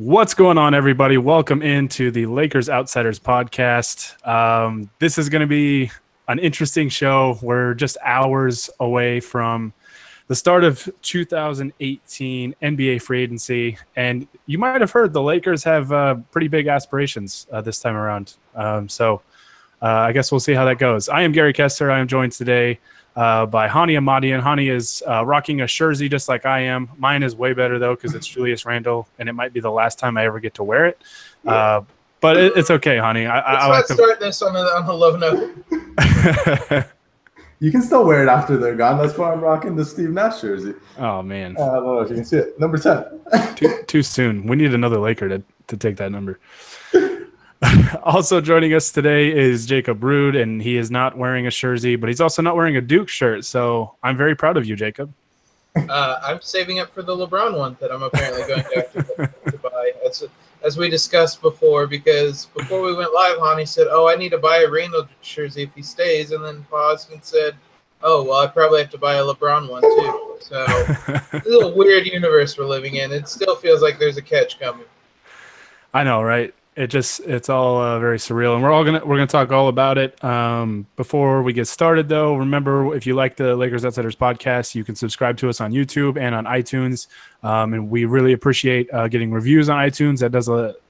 What's going on, everybody? Welcome into the Lakers Outsiders podcast. This is going to be an interesting show. We're just hours away from the start of 2018 NBA free agency, and you might have heard the Lakers have pretty big aspirations this time around. I guess we'll see how that goes. I am Gary Kester. I am joined today by Honi Ahmadian. Honi is rocking a jersey just like I am. Mine is way better, though, because it's Julius Randle, and it might be the last time I ever get to wear it. Yeah. But it's okay, Honi. I like to start this on a low note. You can still wear it after they're gone. That's why I'm rocking the Steve Nash jersey. Oh, man. I don't know if you can see it. Number 10. Too soon. We need another Laker to take that number. Also joining us today is Jacob Rude, and he is not wearing a jersey, but he's also not wearing a Duke shirt. So I'm very proud of you, Jacob. I'm saving up for the LeBron one that I'm apparently going to have to buy, as we discussed before, because before we went live, Honi said, I need to buy a Randle jersey if he stays, and then paused and said, I probably have to buy a LeBron one too. So this is a weird universe we're living in. It still feels like there's a catch coming. I know, right? It's all very surreal, and we're gonna talk all about it. Before we get started, though, remember, if you like the Lakers Outsiders podcast, you can subscribe to us on YouTube and on iTunes, and we really appreciate getting reviews on iTunes. That does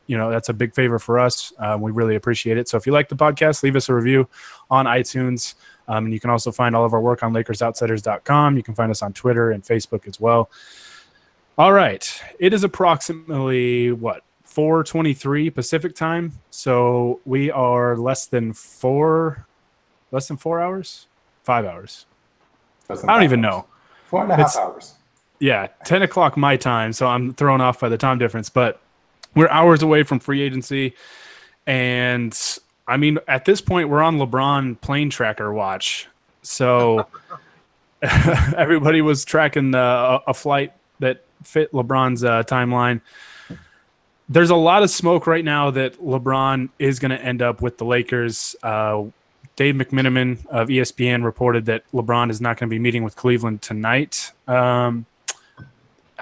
that's a big favor for us. We really appreciate it. So if you like the podcast, leave us a review on iTunes, and you can also find all of our work on LakersOutsiders.com. You can find us on Twitter and Facebook as well. All right, it is approximately 4:23 Pacific time, so we are less than 4 hours, 5 hours. I don't even know. 4.5 hours. Yeah, 10 o'clock my time, so I'm thrown off by the time difference. But we're hours away from free agency, and I mean, at this point, we're on LeBron plane tracker watch. So everybody was tracking a flight that fit LeBron's timeline. There's a lot of smoke right now that LeBron is going to end up with the Lakers. Dave McMenamin of ESPN reported that LeBron is not going to be meeting with Cleveland tonight. I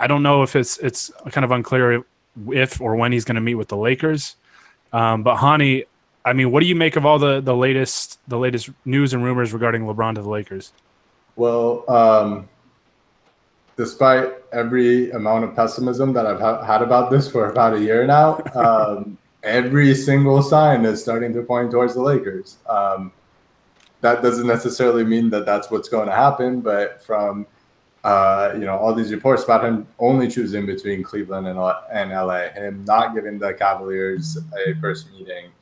don't know if it's kind of unclear if or when he's going to meet with the Lakers. But Honi, I mean, what do you make of all the latest news and rumors regarding LeBron to the Lakers? Well, despite every amount of pessimism that I've had about this for about a year now, every single sign is starting to point towards the Lakers. That doesn't necessarily mean that that's what's going to happen, but from all these reports about him only choosing between Cleveland and LA, him not giving the Cavaliers a first meeting,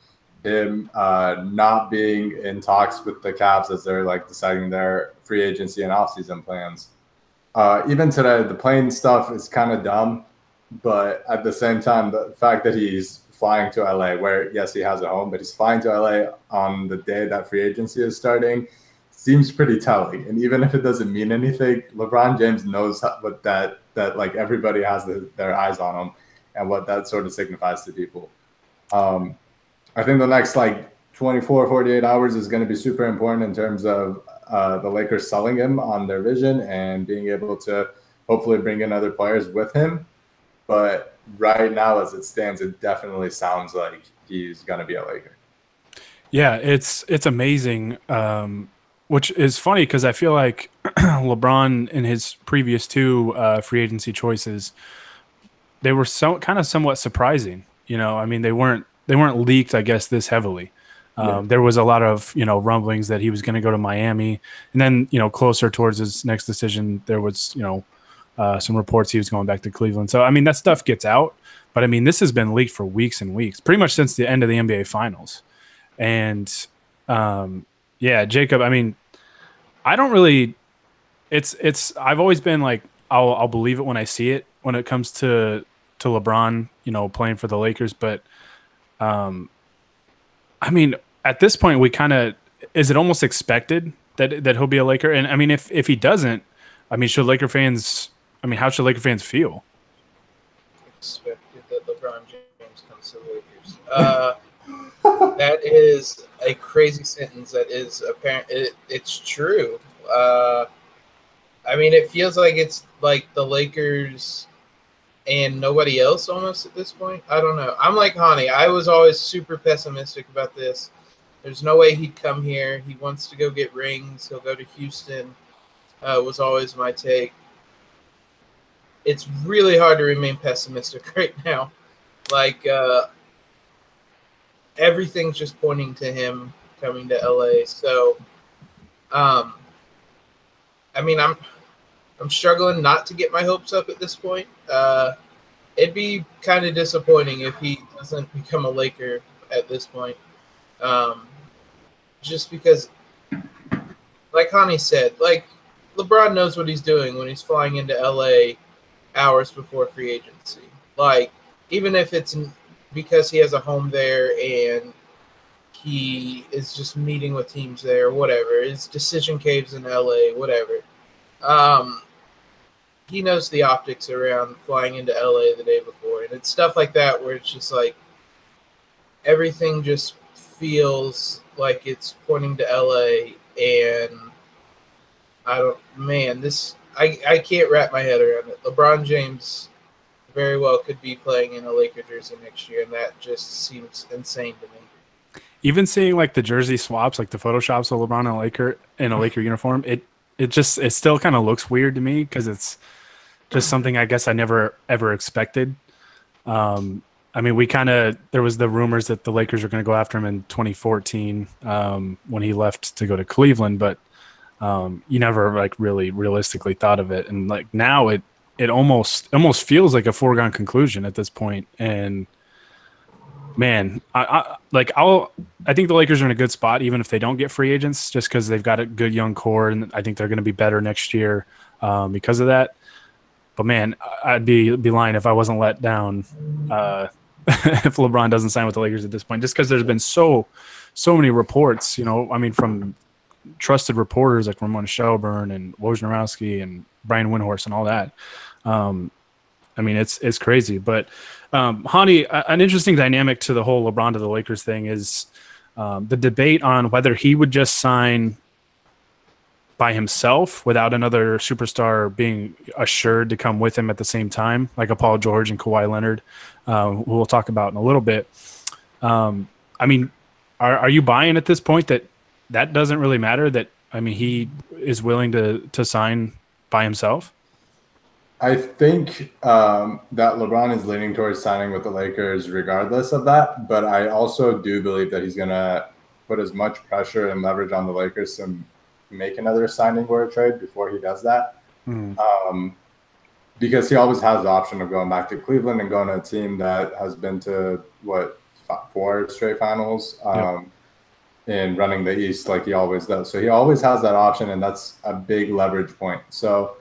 him not being in talks with the Cavs as they're deciding their free agency and offseason plans. Even today, the plane stuff is kind of dumb, but at the same time, the fact that he's flying to LA, where, yes, he has a home, but he's flying to LA on the day that free agency is starting, seems pretty telling. And even if it doesn't mean anything, LeBron James knows what that everybody has their eyes on him and what that sort of signifies to people. I think the next 24, 48 hours is going to be super important in terms of the Lakers selling him on their vision and being able to hopefully bring in other players with him. But right now, as it stands, it definitely sounds like he's going to be a Laker. Yeah, it's amazing, which is funny because I feel like LeBron in his previous two free agency choices, they were somewhat surprising. I mean, they weren't leaked, I guess, this heavily. There was a lot of, rumblings that he was going to go to Miami. And then, closer towards his next decision, there was, some reports he was going back to Cleveland. So, I mean, that stuff gets out. But, I mean, this has been leaked for weeks and weeks, pretty much since the end of the NBA Finals. And, Jacob, I mean, I don't really – I've always been like, I'll believe it when I see it when it comes to LeBron, playing for the Lakers. But, I mean – at this point, is it almost expected that he'll be a Laker? And I mean, if he doesn't, I mean, how should Laker fans feel? Expected that LeBron James comes to the Lakers. That is a crazy sentence. That is apparent. It's true. I mean, it feels like it's like the Lakers and nobody else almost at this point. I don't know. I'm like Honi. I was always super pessimistic about this. There's no way he'd come here. He wants to go get rings. He'll go to Houston. Was always my take. It's really hard to remain pessimistic right now. Like, everything's just pointing to him coming to LA. So, I mean, I'm struggling not to get my hopes up at this point. It'd be kind of disappointing if he doesn't become a Laker at this point. Just because, like Honi said, like LeBron knows what he's doing when he's flying into LA hours before free agency. Like, even if it's because he has a home there and he is just meeting with teams there, whatever, his decision caves in LA, whatever. He knows the optics around flying into LA the day before. And it's stuff like that where it's just like everything just feels like it's pointing to LA, and I can't wrap my head around it. LeBron James very well could be playing in a Laker jersey next year, and that just seems insane to me. Even seeing like the jersey swaps, like the photoshops of LeBron in a Laker uniform, it still kind of looks weird to me because it's just something I guess I never ever expected. I mean, there was the rumors that the Lakers were going to go after him in 2014 when he left to go to Cleveland, but you never like really realistically thought of it. And like now it almost feels like a foregone conclusion at this point. And man, I think the Lakers are in a good spot, even if they don't get free agents, just because they've got a good young core, and I think they're going to be better next year because of that. But man, I'd be lying if I wasn't let down if LeBron doesn't sign with the Lakers at this point, just because there's been so many reports, I mean, from trusted reporters like Ramona Shelburne and Wojnarowski and Brian Windhorst and all that. I mean, it's crazy. But Honi, an interesting dynamic to the whole LeBron to the Lakers thing is the debate on whether he would just sign by himself without another superstar being assured to come with him at the same time, like a Paul George and Kawhi Leonard, who we'll talk about in a little bit. I mean, are you buying at this point that doesn't really matter? That, I mean, he is willing to sign by himself? I think that LeBron is leaning towards signing with the Lakers regardless of that, but I also do believe that he's going to put as much pressure and leverage on the Lakers to make another signing or a trade before he does that. Because he always has the option of going back to Cleveland and going to a team that has been to, 4 straight finals and running the East like he always does. So he always has that option, and that's a big leverage point. So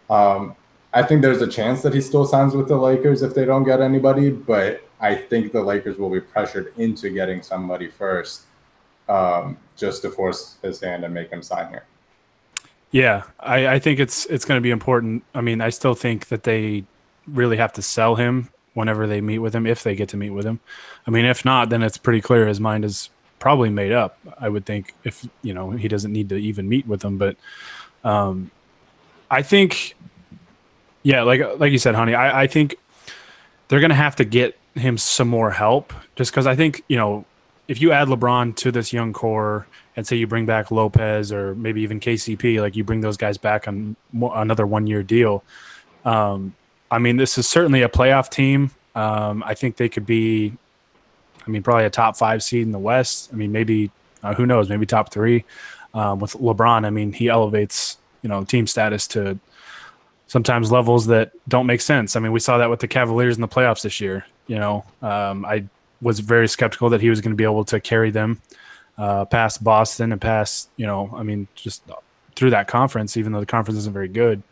I think there's a chance that he still signs with the Lakers if they don't get anybody, but I think the Lakers will be pressured into getting somebody first just to force his hand and make him sign here. Yeah, I think it's going to be important. I mean, I still think that they really have to sell him whenever they meet with him, if they get to meet with him. I mean, if not, then it's pretty clear his mind is probably made up, I would think, if, he doesn't need to even meet with them. But I think, yeah, like you said, Honi, I think they're going to have to get him some more help, just because I think, if you add LeBron to this young core and say you bring back Lopez or maybe even KCP, like you bring those guys back on another 1-year deal. I mean, this is certainly a playoff team. I think they could be, probably a top 5 seed in the West. I mean, maybe, who knows, maybe top 3 with LeBron. I mean, he elevates, team status to sometimes levels that don't make sense. I mean, we saw that with the Cavaliers in the playoffs this year. I was very skeptical that he was going to be able to carry them past Boston and past, just through that conference, even though the conference isn't very good.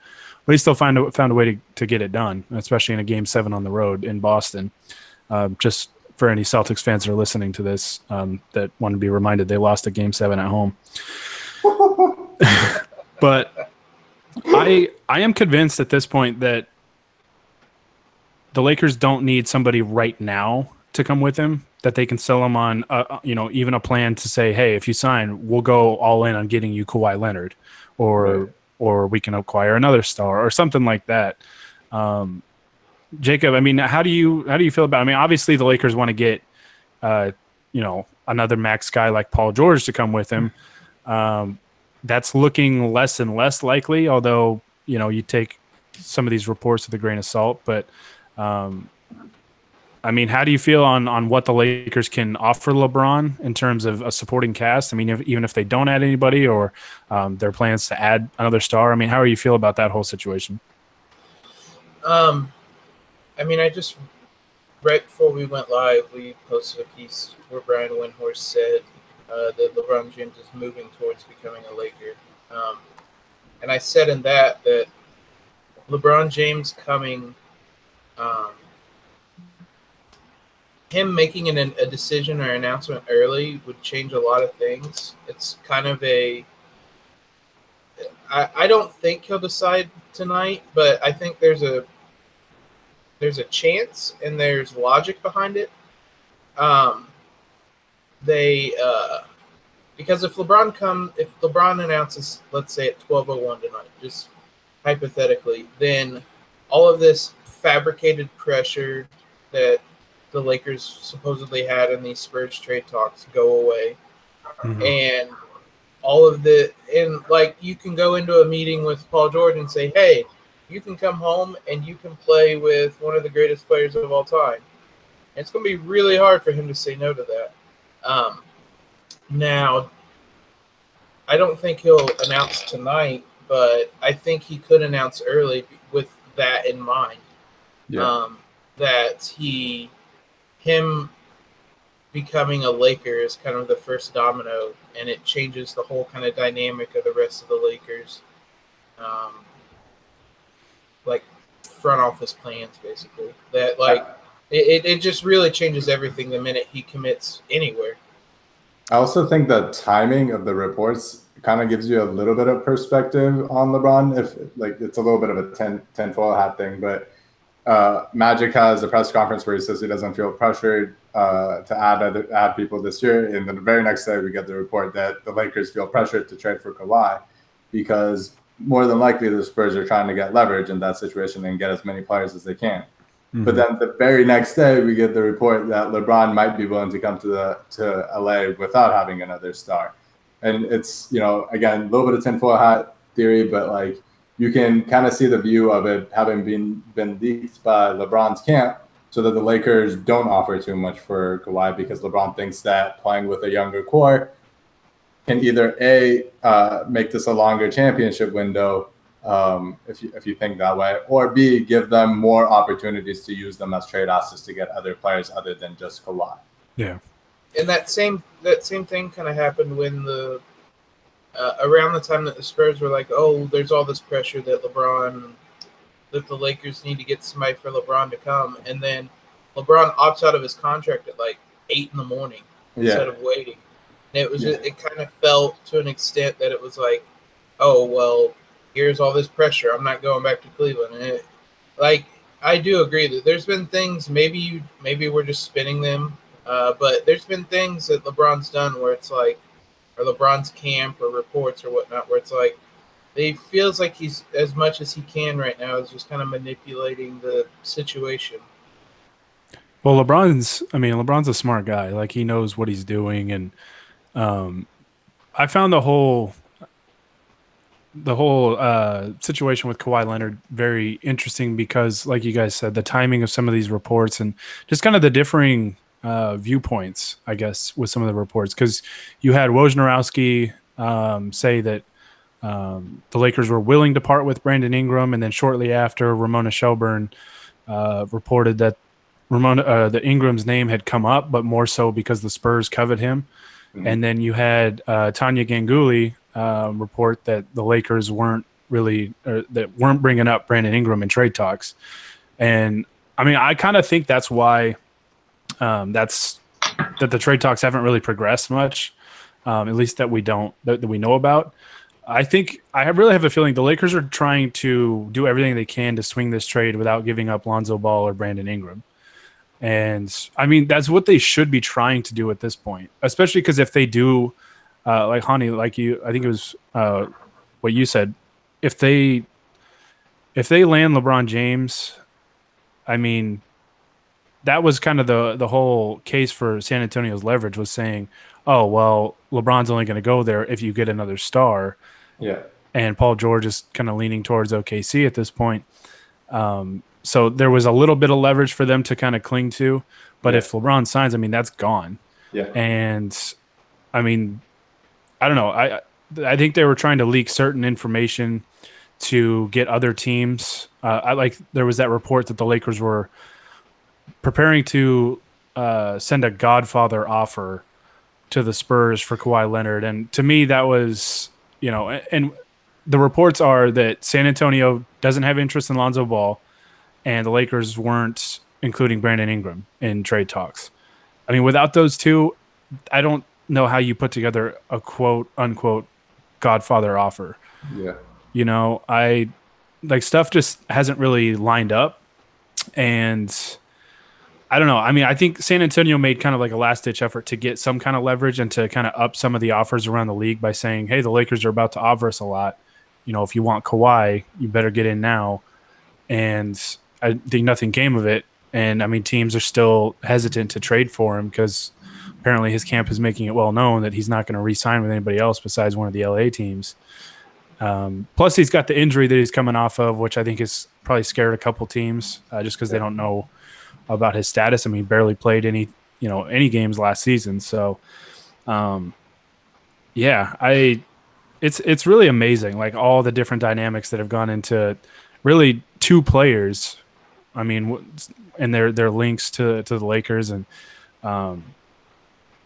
But he still found a way to get it done, especially in a Game 7 on the road in Boston. Just for any Celtics fans that are listening to this that want to be reminded, they lost a Game 7 at home. But I am convinced at this point that the Lakers don't need somebody right now to come with him, that they can sell him on, even a plan to say, hey, if you sign, we'll go all in on getting you Kawhi Leonard, or we can acquire another star or something like that. Jacob, I mean, how do you feel about it? I mean, obviously the Lakers want to get, another max guy like Paul George to come with him. That's looking less and less likely, although, you take some of these reports with a grain of salt. But, I mean, how do you feel on what the Lakers can offer LeBron in terms of a supporting cast? I mean, even if they don't add anybody or their plans to add another star, I mean, how do you feel about that whole situation? I mean, right before we went live, we posted a piece where Brian Windhorst said that LeBron James is moving towards becoming a Laker. And I said in that LeBron James coming, him making a decision or announcement early would change a lot of things. It's kind of I don't think he'll decide tonight, but I think there's a chance and there's logic behind it. Because if LeBron announces, let's say at 12:01 tonight, just hypothetically, then all of this fabricated pressure that the Lakers supposedly had in these Spurs trade talks go away. Mm-hmm. And all of you can go into a meeting with Paul George and say, hey, you can come home and you can play with one of the greatest players of all time. And it's going to be really hard for him to say no to that. Now, I don't think he'll announce tonight, but I think he could announce early with that in mind. Yeah. That him becoming a Laker is kind of the first domino, and it changes the whole kind of dynamic of the rest of the Lakers. Like front office plans, basically. That it just really changes everything the minute he commits anywhere. I also think the timing of the reports kind of gives you a little bit of perspective on LeBron. If it's a little bit of a tinfoil hat thing, but Magic has a press conference where he says he doesn't feel pressured to add people this year, and then the very next day we get the report that the Lakers feel pressured to trade for Kawhi because more than likely the Spurs are trying to get leverage in that situation and get as many players as they can. Mm-hmm. But then the very next day we get the report that LeBron might be willing to come to LA without having another star. And it's, again, a little bit of tinfoil hat theory, but you can kind of see the view of it having been leaked by LeBron's camp so that the Lakers don't offer too much for Kawhi because LeBron thinks that playing with a younger core can either make this a longer championship window, if you think that way, or B, give them more opportunities to use them as trade assets to get other players other than just Kawhi. Yeah. And that same thing kind of happened when around the time that the Spurs were like, oh, there's all this pressure that the Lakers need to get somebody for LeBron to come, and then LeBron opts out of his contract at 8 a.m. instead of waiting. And it was it kind of felt to an extent that it was like, oh, well, here's all this pressure. I'm not going back to Cleveland. And I do agree that there's been things, maybe we're just spinning them, but there's been things that LeBron's done where it's or LeBron's camp or reports or whatnot, where it's it feels like he's, as much as he can right now, is just kind of manipulating the situation. Well, LeBron's a smart guy. He knows what he's doing, and I found the whole situation with Kawhi Leonard very interesting because, like you guys said, the timing of some of these reports and just kind of the differing viewpoints, I guess, with some of the reports. Because you had Wojnarowski say that the Lakers were willing to part with Brandon Ingram, and then shortly after, Ramona Shelburne reported that that Ingram's name had come up, but more so because the Spurs coveted him. Mm-hmm. And then you had Tanya Ganguly report that the Lakers weren't bringing up Brandon Ingram in trade talks. And I mean, I kind of think that's why that the trade talks haven't really progressed much, at least that we know about. I think I really have a feeling the Lakers are trying to do everything they can to swing this trade without giving up Lonzo Ball or Brandon Ingram. And I mean, that's what they should be trying to do at this point, especially because if they do, like Honi, I think it was what you said, if they land LeBron James, I mean, that was kind of the whole case for San Antonio's leverage was saying, oh, well, LeBron's only going to go there if you get another star. Yeah. And Paul George is kind of leaning towards OKC at this point. So there was a little bit of leverage for them to kind of cling to. But if LeBron signs, I mean, that's gone. Yeah. And I mean, I don't know. I think they were trying to leak certain information to get other teams. There was that report that the Lakers were preparing to send a Godfather offer to the Spurs for Kawhi Leonard. And to me, that was, and the reports are that San Antonio doesn't have interest in Lonzo Ball, and the Lakers weren't including Brandon Ingram in trade talks. I mean, without those two, I don't know how you put together a quote unquote Godfather offer. Yeah. Stuff just hasn't really lined up. And I don't know. I mean, I think San Antonio made kind of like a last ditch effort to get some kind of leverage and to kind of up some of the offers around the league by saying, hey, the Lakers are about to offer us a lot. If you want Kawhi, you better get in now. And I think nothing came of it. And I mean, teams are still hesitant to trade for him because apparently his camp is making it well known that he's not going to re-sign with anybody else besides one of the LA teams. Plus, he's got the injury that he's coming off of, which I think is probably scared a couple teams just because they don't know about his status. I mean, he barely played any games last season. So, it's really amazing, like all the different dynamics that have gone into really two players. I mean, and their links to the Lakers, and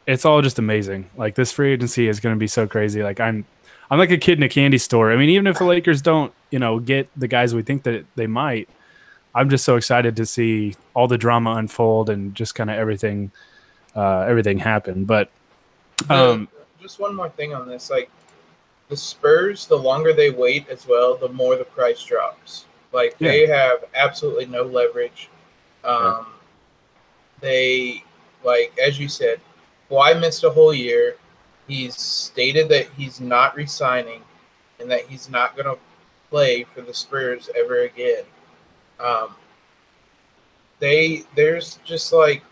it's all just amazing. Like this free agency is going to be so crazy. Like I'm like a kid in a candy store. I mean, even if the Lakers don't, get the guys we think that they might, I'm just so excited to see all the drama unfold and just kind of everything happen. But just one more thing on this, like the Spurs, the longer they wait as well, the more the price drops. Like they have absolutely no leverage. They, like as you said, Kawhi missed a whole year. He's stated that he's not re-signing and that he's not going to play for the Spurs ever again. There's just like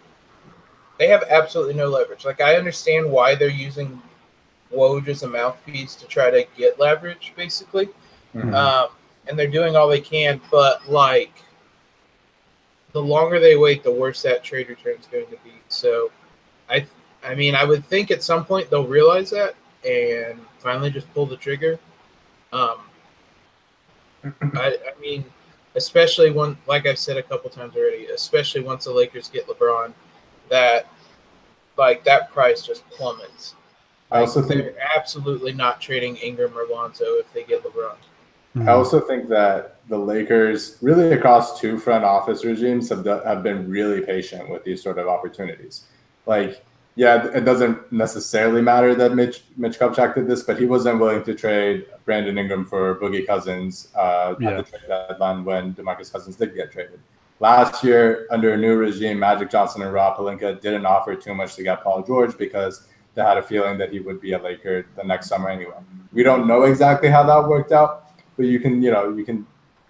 they have absolutely no leverage. Like I understand why they're using Woj as a mouthpiece to try to get leverage, basically. Mm-hmm. And they're doing all they can, but like the longer they wait, the worse that trade return is going to be. So I mean, I would think at some point they'll realize that and finally just pull the trigger. I mean, especially when, like I've said a couple times already, especially once the Lakers get LeBron, that price just plummets. I also think they're absolutely not trading Ingram or Lonzo if they get LeBron. I also think that the Lakers, really across two front office regimes, have been really patient with these sort of opportunities. Like, yeah, it doesn't necessarily matter that Mitch Kupchak did this, but he wasn't willing to trade Brandon Ingram for Boogie Cousins at the trade deadline when DeMarcus Cousins did get traded. Last year, under a new regime, Magic Johnson and Rob Pelinka didn't offer too much to get Paul George because they had a feeling that he would be a Laker the next summer anyway. We don't know exactly how that worked out, but you can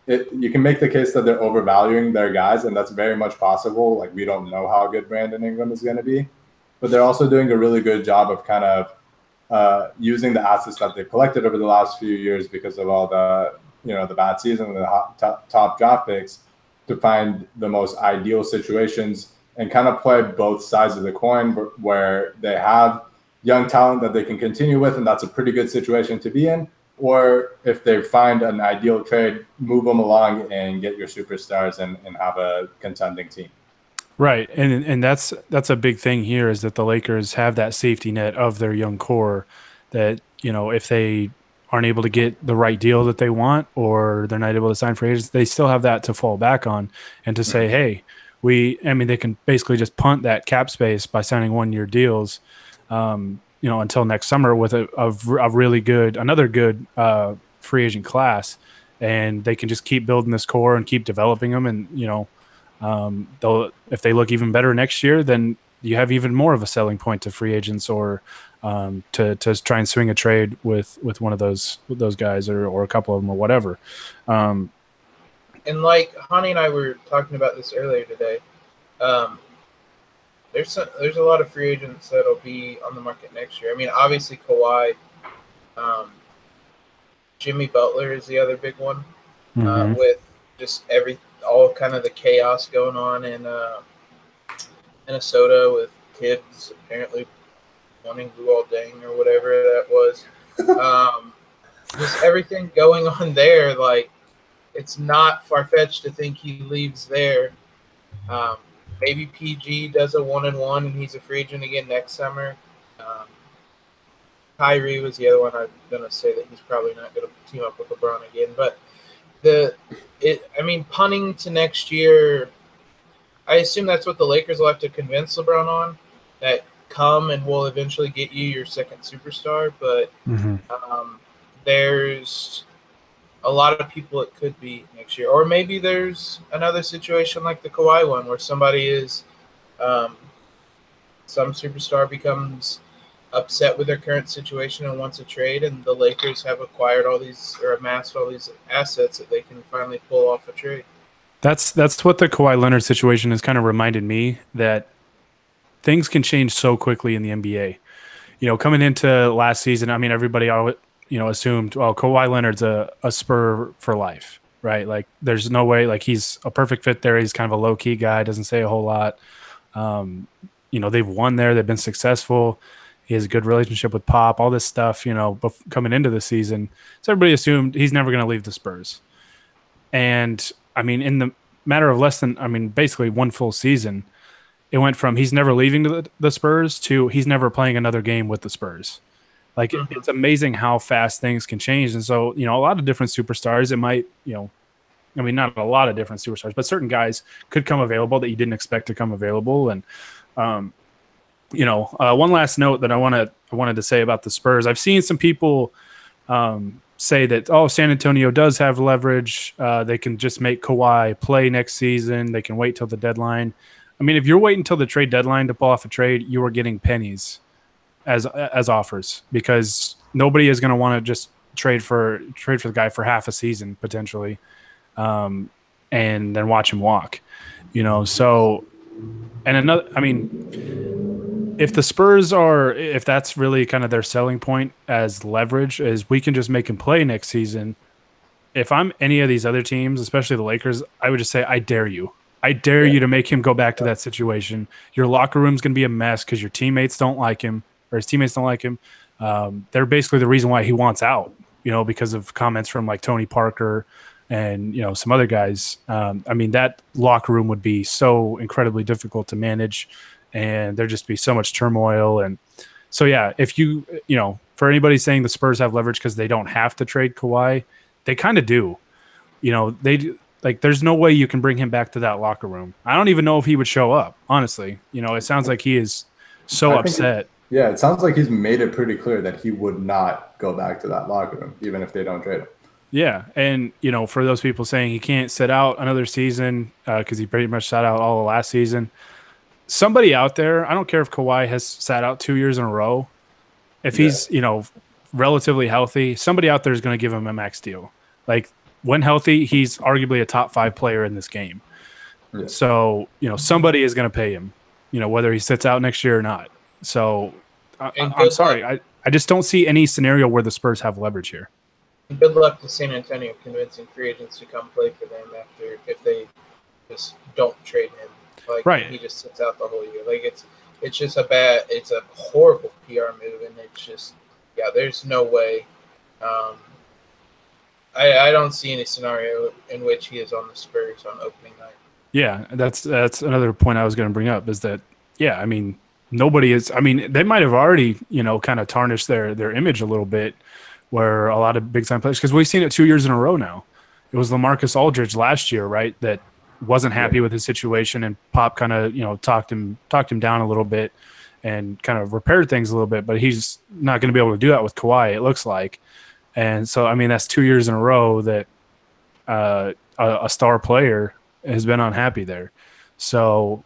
make the case that they're overvaluing their guys, and that's very much possible. Like we don't know how good Brandon Ingram is going to be, but they're also doing a really good job of kind of using the assets that they've collected over the last few years because of all the the bad season and the top draft picks to find the most ideal situations and kind of play both sides of the coin where they have young talent that they can continue with, and that's a pretty good situation to be in. Or if they find an ideal trade, move them along and get your superstars and have a contending team. Right, and that's a big thing here is that the Lakers have that safety net of their young core that, if they aren't able to get the right deal that they want or they're not able to sign free agents, they still have that to fall back on and to say, hey, they can basically just punt that cap space by signing 1-year deals, until next summer with another good free agent class, and they can just keep building this core and keep developing them. And, if they look even better next year, then you have even more of a selling point to free agents or to try and swing a trade with one of those guys or a couple of them or whatever. and like Honi and I were talking about this earlier today, there's a lot of free agents that'll be on the market next year. I mean, obviously Kawhi, Jimmy Butler is the other big one, with just all kind of the chaos going on in Minnesota with Tibbs apparently wanting Luol Deng or whatever that was. Just everything going on there, like it's not far-fetched to think he leaves there. Maybe PG does a 1-1 and he's a free agent again next summer. Kyrie was the other one. I'm gonna say that he's probably not gonna team up with LeBron again. But punting to next year, I assume that's what the Lakers will have to convince LeBron on. That come and we'll eventually get you your second superstar. But there's a lot of people it could be next year. Or maybe there's another situation like the Kawhi one where somebody is some superstar becomes upset with their current situation and wants a trade, and the Lakers have acquired all these or amassed all these assets that they can finally pull off a trade. That's what the Kawhi Leonard situation has kind of reminded me, that things can change so quickly in the NBA. You know, coming into last season, I mean, everybody assumed, well, Kawhi Leonard's a Spur for life, right? Like, there's no way, like, he's a perfect fit there. He's kind of a low-key guy, doesn't say a whole lot. They've won there. They've been successful. He has a good relationship with Pop, all this stuff, coming into the season. So everybody assumed he's never going to leave the Spurs. And, I mean, in the matter of basically one full season, it went from he's never leaving the Spurs to he's never playing another game with the Spurs. Like, it's amazing how fast things can change. And so, a lot of different superstars, it might, not a lot of different superstars, but certain guys could come available that you didn't expect to come available. And, one last note that I wanted to say about the Spurs. I've seen some people say that, San Antonio does have leverage. They can just make Kawhi play next season. They can wait till the deadline. I mean, if you're waiting till the trade deadline to pull off a trade, you are getting pennies as offers, because nobody is going to want to just trade for the guy for half a season potentially, and then watch him walk. So, and another, I mean, if the Spurs if that's really kind of their selling point as leverage, is we can just make him play next season. If I'm any of these other teams, especially the Lakers, I would just say, I dare you. I dare you to make him go back to that situation. Your locker room's going to be a mess because your teammates don't like him, or his teammates don't like him. They're basically the reason why he wants out, because of comments from like Tony Parker and, some other guys. That locker room would be so incredibly difficult to manage, and there'd just be so much turmoil. And so, yeah, if for anybody saying the Spurs have leverage because they don't have to trade Kawhi, they kind of do. They do. Like, there's no way you can bring him back to that locker room. I don't even know if he would show up, honestly. It sounds like he is so upset. It sounds like he's made it pretty clear that he would not go back to that locker room, even if they don't trade him. Yeah, and, for those people saying he can't sit out another season because he pretty much sat out all of last season, somebody out there, I don't care if Kawhi has sat out 2 years in a row, if he's, relatively healthy, somebody out there is going to give him a max deal. Like, when healthy, he's arguably a top 5 player in this game. Yeah. So, somebody is going to pay him, whether he sits out next year or not. So, I'm sorry. I just don't see any scenario where the Spurs have leverage here. Good luck to San Antonio convincing free agents to come play for them if they just don't trade him. Like, right. He just sits out the whole year. Like, it's just it's a horrible PR move, and it's just, there's no way. I don't see any scenario in which he is on the Spurs on opening night. Yeah, that's another point I was going to bring up, is that, nobody is – they might have already, kind of tarnished their image a little bit, where a lot of big-time players – because we've seen it 2 years in a row now. It was LaMarcus Aldridge last year, right, that wasn't happy with his situation, and Pop kind of, talked him down a little bit and kind of repaired things a little bit, but he's not going to be able to do that with Kawhi, it looks like. And so, that's 2 years in a row that a star player has been unhappy there. So,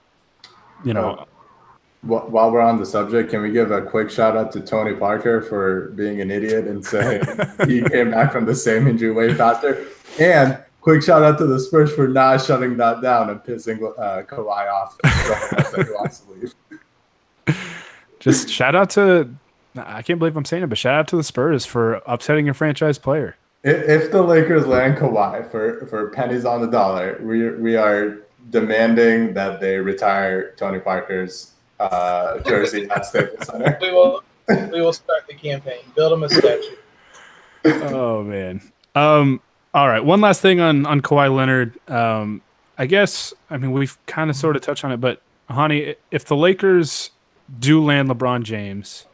While we're on the subject, can we give a quick shout out to Tony Parker for being an idiot and saying he came back from the same injury way faster? And quick shout out to the Spurs for not shutting that down and pissing Kawhi off. That he wants to leave. Just shout out to, I can't believe I'm saying it, but shout out to the Spurs for upsetting your franchise player. If the Lakers land Kawhi for pennies on the dollar, we are demanding that they retire Tony Parker's jersey at Staples Center. We will start the campaign. Build him a statue. Oh man. All right. One last thing on Kawhi Leonard. I guess, I mean, we've kind of sort of touched on it, but Honi, if the Lakers do land LeBron James,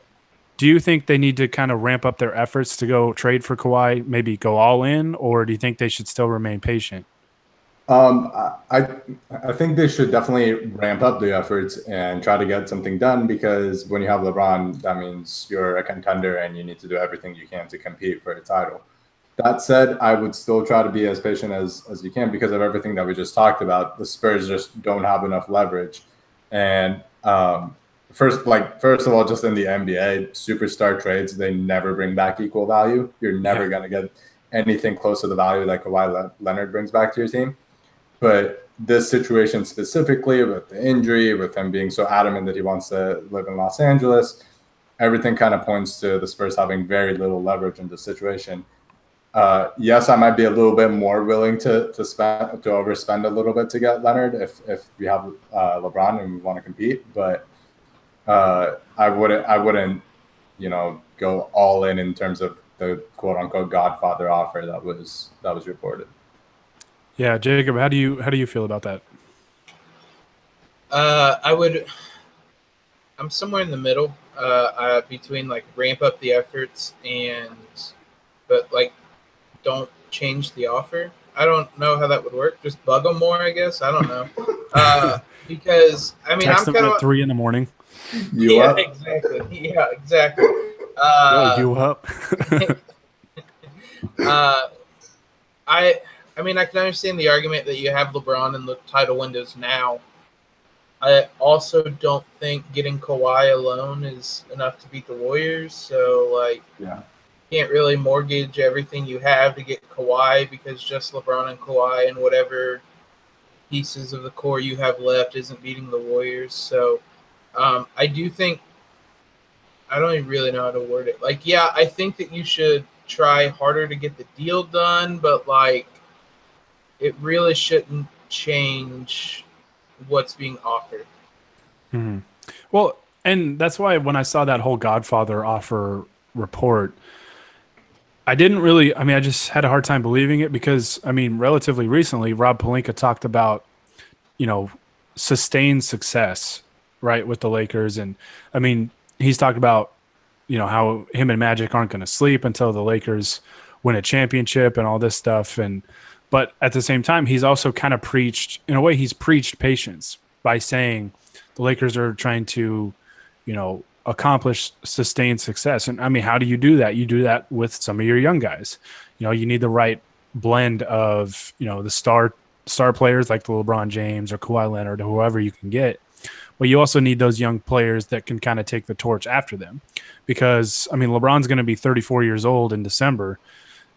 do you think they need to kind of ramp up their efforts to go trade for Kawhi, maybe go all in, or do you think they should still remain patient? I think they should definitely ramp up the efforts and try to get something done, because when you have LeBron, that means you're a contender and you need to do everything you can to compete for a title. That said, I would still try to be as patient as you can because of everything that we just talked about. The Spurs just don't have enough leverage. And first of all, just in the NBA, superstar trades, they never bring back equal value. You're never going to get anything close to the value that Kawhi Leonard brings back to your team. But this situation specifically, with the injury, with him being so adamant that he wants to live in Los Angeles, everything kind of points to the Spurs having very little leverage in this situation. Yes, I might be a little bit more willing to overspend a little bit to get Leonard if we have LeBron and we want to compete, but I wouldn't go all in terms of the quote unquote Godfather offer that was reported. Yeah, Jacob, how do you feel about that? I'm somewhere in the middle, between like ramp up the efforts but like don't change the offer. I don't know how that would work. Just bug them more, I guess. I don't know. Because I mean, text I'm them kind of at 3 a.m. You up? Exactly. Yeah, exactly. Yo, you up? I mean, I can understand the argument that you have LeBron in the title windows now. I also don't think getting Kawhi alone is enough to beat the Warriors. So, like, you can't really mortgage everything you have to get Kawhi, because just LeBron and Kawhi and whatever pieces of the core you have left isn't beating the Warriors. So, I do think – I don't even really know how to word it. Like, yeah, I think that you should try harder to get the deal done, but, like, it really shouldn't change what's being offered. Mm-hmm. Well, and that's why when I saw that whole Godfather offer report, I just had a hard time believing it because, I mean, relatively recently, Rob Pelinka talked about, sustained success, right, with the Lakers. And, I mean, he's talked about, how him and Magic aren't going to sleep until the Lakers win a championship and all this stuff. But at the same time, he's also kind of preached patience by saying the Lakers are trying to, accomplish sustained success. And I mean, how do you do that? You do that with some of your young guys. You need the right blend of, the star players like the LeBron James or Kawhi Leonard or whoever you can get. But you also need those young players that can kind of take the torch after them. Because, I mean, LeBron's going to be 34 years old in December.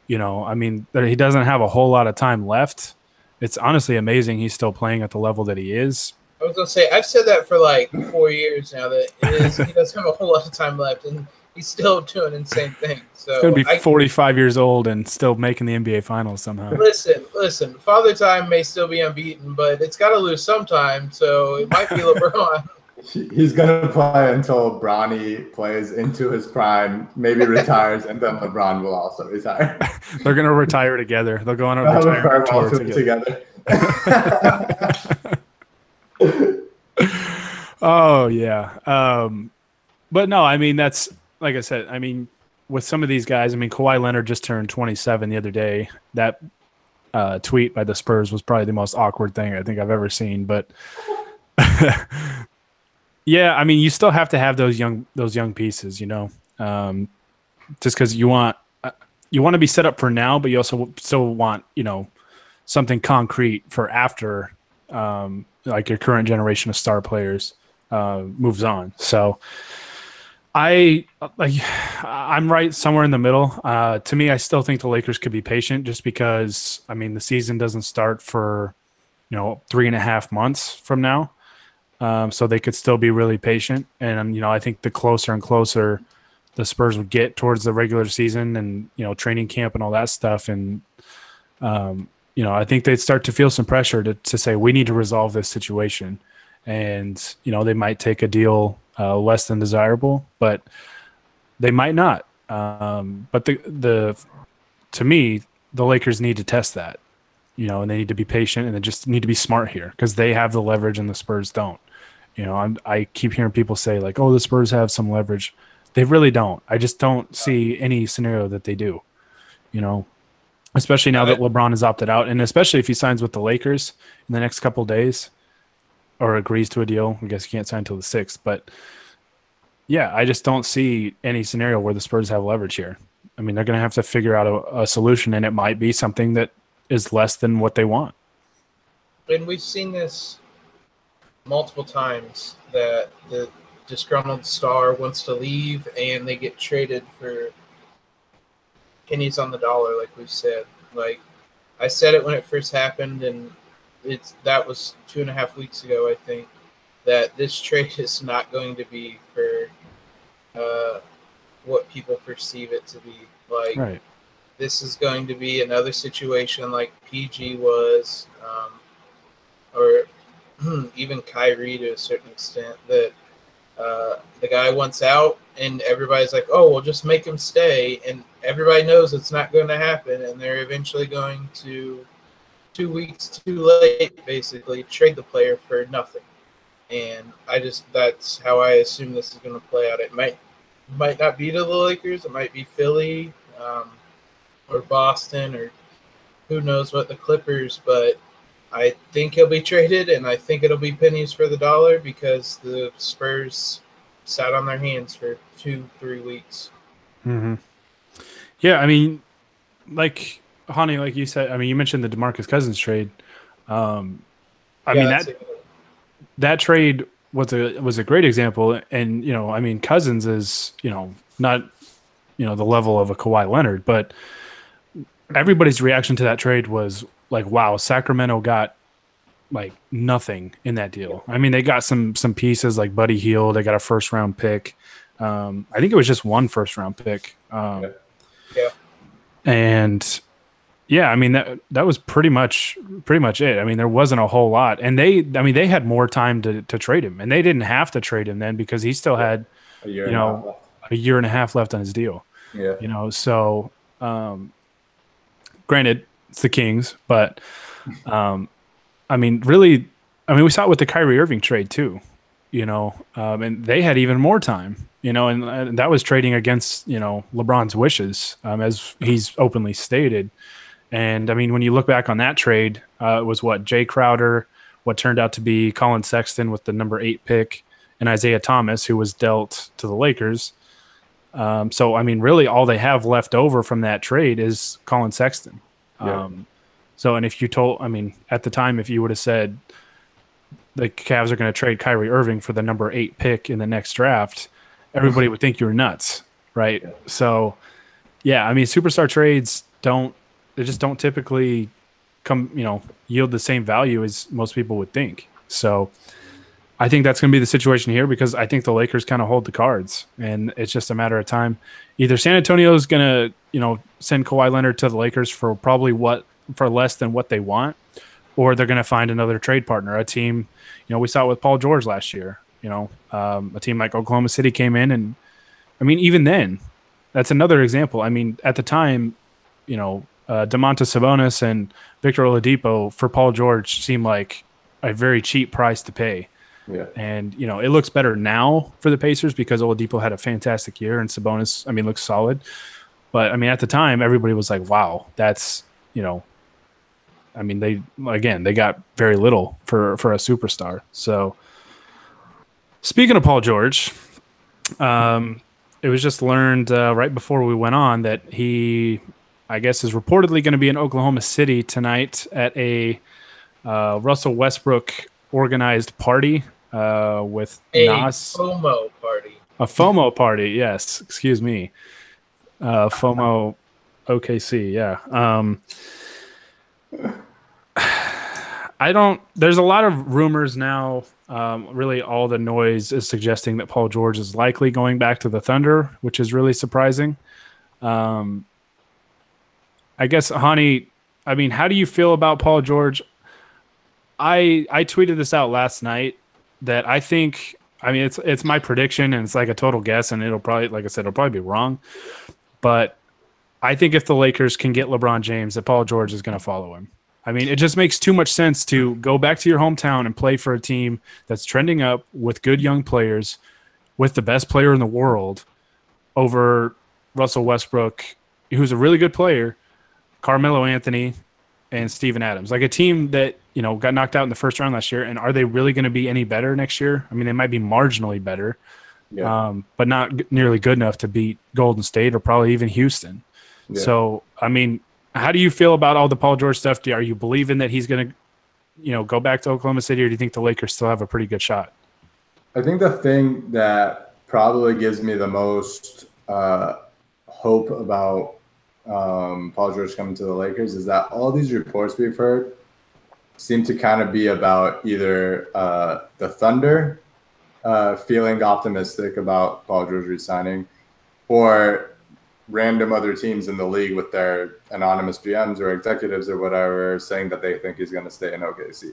I mean, he doesn't have a whole lot of time left. It's honestly amazing he's still playing at the level that he is. I was going to say, I've said that for like 4 years now, that he doesn't have a whole lot of time left, and he's still doing insane things. So he's going to be 45 years old and still making the NBA Finals somehow. Listen, Father Time may still be unbeaten, but it's got to lose sometime, so it might be LeBron. He's going to play until Bronny plays into his prime, maybe retires, and then LeBron will also retire. They're going to retire together. They'll go on a retirement tour together. Oh, yeah. But no, I mean, that's, like I said, I mean, with some of these guys, I mean, Kawhi Leonard just turned 27 the other day. That tweet by the Spurs was probably the most awkward thing I think I've ever seen. But yeah, I mean, you still have to have those young pieces, just because you want to be set up for now, but you also still want, something concrete for after, like your current generation of star players moves on. So I'm right somewhere in the middle. To me, I still think the Lakers could be patient just because, I mean, the season doesn't start for, 3.5 months from now. So they could still be really patient. And, I think the closer and closer the Spurs would get towards the regular season and, training camp and all that stuff. And, I think they'd start to feel some pressure to say, we need to resolve this situation. And, they might take a deal less than desirable, but they might not. But to me, the Lakers need to test that, and they need to be patient and they just need to be smart here because they have the leverage and the Spurs don't. I keep hearing people say like, oh, the Spurs have some leverage. They really don't. I just don't see any scenario that they do, especially now that LeBron has opted out, and especially if he signs with the Lakers in the next couple of days or agrees to a deal. I guess he can't sign until the 6th, but yeah, I just don't see any scenario where the Spurs have leverage here. I mean, they're going to have to figure out a solution, and it might be something that is less than what they want. And we've seen this multiple times that the disgruntled star wants to leave and they get traded for pennies on the dollar, like we've said. Like I said it when it first happened, and that was 2.5 weeks ago, I think, that this trade is not going to be for what people perceive it to be. Like, right. This is going to be another situation like PG was, or even Kyrie to a certain extent, that the guy wants out and everybody's like, oh, well, just make him stay. And everybody knows it's not going to happen. And they're eventually going to, 2 weeks too late, basically, trade the player for nothing. And that's how I assume this is going to play out. It might not be to the Lakers. It might be Philly or Boston or who knows what, the Clippers. But I think he'll be traded, and I think it'll be pennies for the dollar because the Spurs sat on their hands for 2-3 weeks. Mm-hmm. Yeah, I mean, like Honi, like you said, I mean, you mentioned the DeMarcus Cousins trade. That trade was a great example, and I mean, Cousins is not the level of a Kawhi Leonard, but everybody's reaction to that trade was like, wow, Sacramento got like nothing in that deal. I mean, they got some pieces like Buddy Hield. They got a first-round pick. I think it was just one first-round pick. Yeah. And yeah, I mean that was pretty much it. I mean, there wasn't a whole lot, and they had more time to trade him, and they didn't have to trade him then because he still had a year and a half left on his deal. Yeah, so granted, it's the Kings, but I mean, really, we saw it with the Kyrie Irving trade too, and they had even more time, and that was trading against, LeBron's wishes, as he's openly stated. And I mean, when you look back on that trade, it was Jay Crowder, what turned out to be Colin Sexton with the number 8 pick, and Isaiah Thomas, who was dealt to the Lakers. So, I mean, really all they have left over from that trade is Colin Sexton. Yeah. And if you at the time, if you would have said the Cavs are going to trade Kyrie Irving for the number 8 pick in the next draft, everybody would think you were nuts, right? Yeah. So, yeah, I mean, superstar trades just don't typically yield the same value as most people would think. So I think that's going to be the situation here because I think the Lakers kind of hold the cards, and it's just a matter of time. Either San Antonio is going to, send Kawhi Leonard to the Lakers for for less than what they want, or they're going to find another trade partner, a team. We saw it with Paul George last year. A team like Oklahoma City came in, and I mean, even then, that's another example. I mean, at the time, Domantas Sabonis and Victor Oladipo for Paul George seemed like a very cheap price to pay. Yeah. And, it looks better now for the Pacers because Oladipo had a fantastic year and Sabonis, looks solid. But, at the time, everybody was like, wow, that's, they got very little for a superstar. So, speaking of Paul George, it was just learned right before we went on that he, I guess, is reportedly going to be in Oklahoma City tonight at a Russell Westbrook organized party with a Nas. FOMO party. A FOMO party, yes. Excuse me. FOMO OKC, yeah. There's a lot of rumors now. Really, all the noise is suggesting that Paul George is likely going back to the Thunder, which is really surprising. I guess, Honi, I mean, how do you feel about Paul George? I tweeted this out last night that I think, I mean, it's my prediction and it's like a total guess, and it'll probably, like I said, it'll probably be wrong. But I think if the Lakers can get LeBron James, that Paul George is going to follow him. I mean, it just makes too much sense to go back to your hometown and play for a team that's trending up with good young players, with the best player in the world, over Russell Westbrook, who's a really good player, Carmelo Anthony, and Steven Adams. Like a team that, you know, got knocked out in the first round last year. And are they really going to be any better next year? I mean, they might be marginally better, but not nearly good enough to beat Golden State or probably even Houston. Yeah. So, I mean, how do you feel about all the Paul George stuff? Are you believing that he's going to, you know, go back to Oklahoma City, or do you think the Lakers still have a pretty good shot? I think the thing that probably gives me the most hope about Paul George coming to the Lakers is that all these reports we've heard seem to kind of be about either the Thunder feeling optimistic about Paul George resigning, or random other teams in the league with their anonymous GMs or executives or whatever saying that they think he's going to stay in OKC.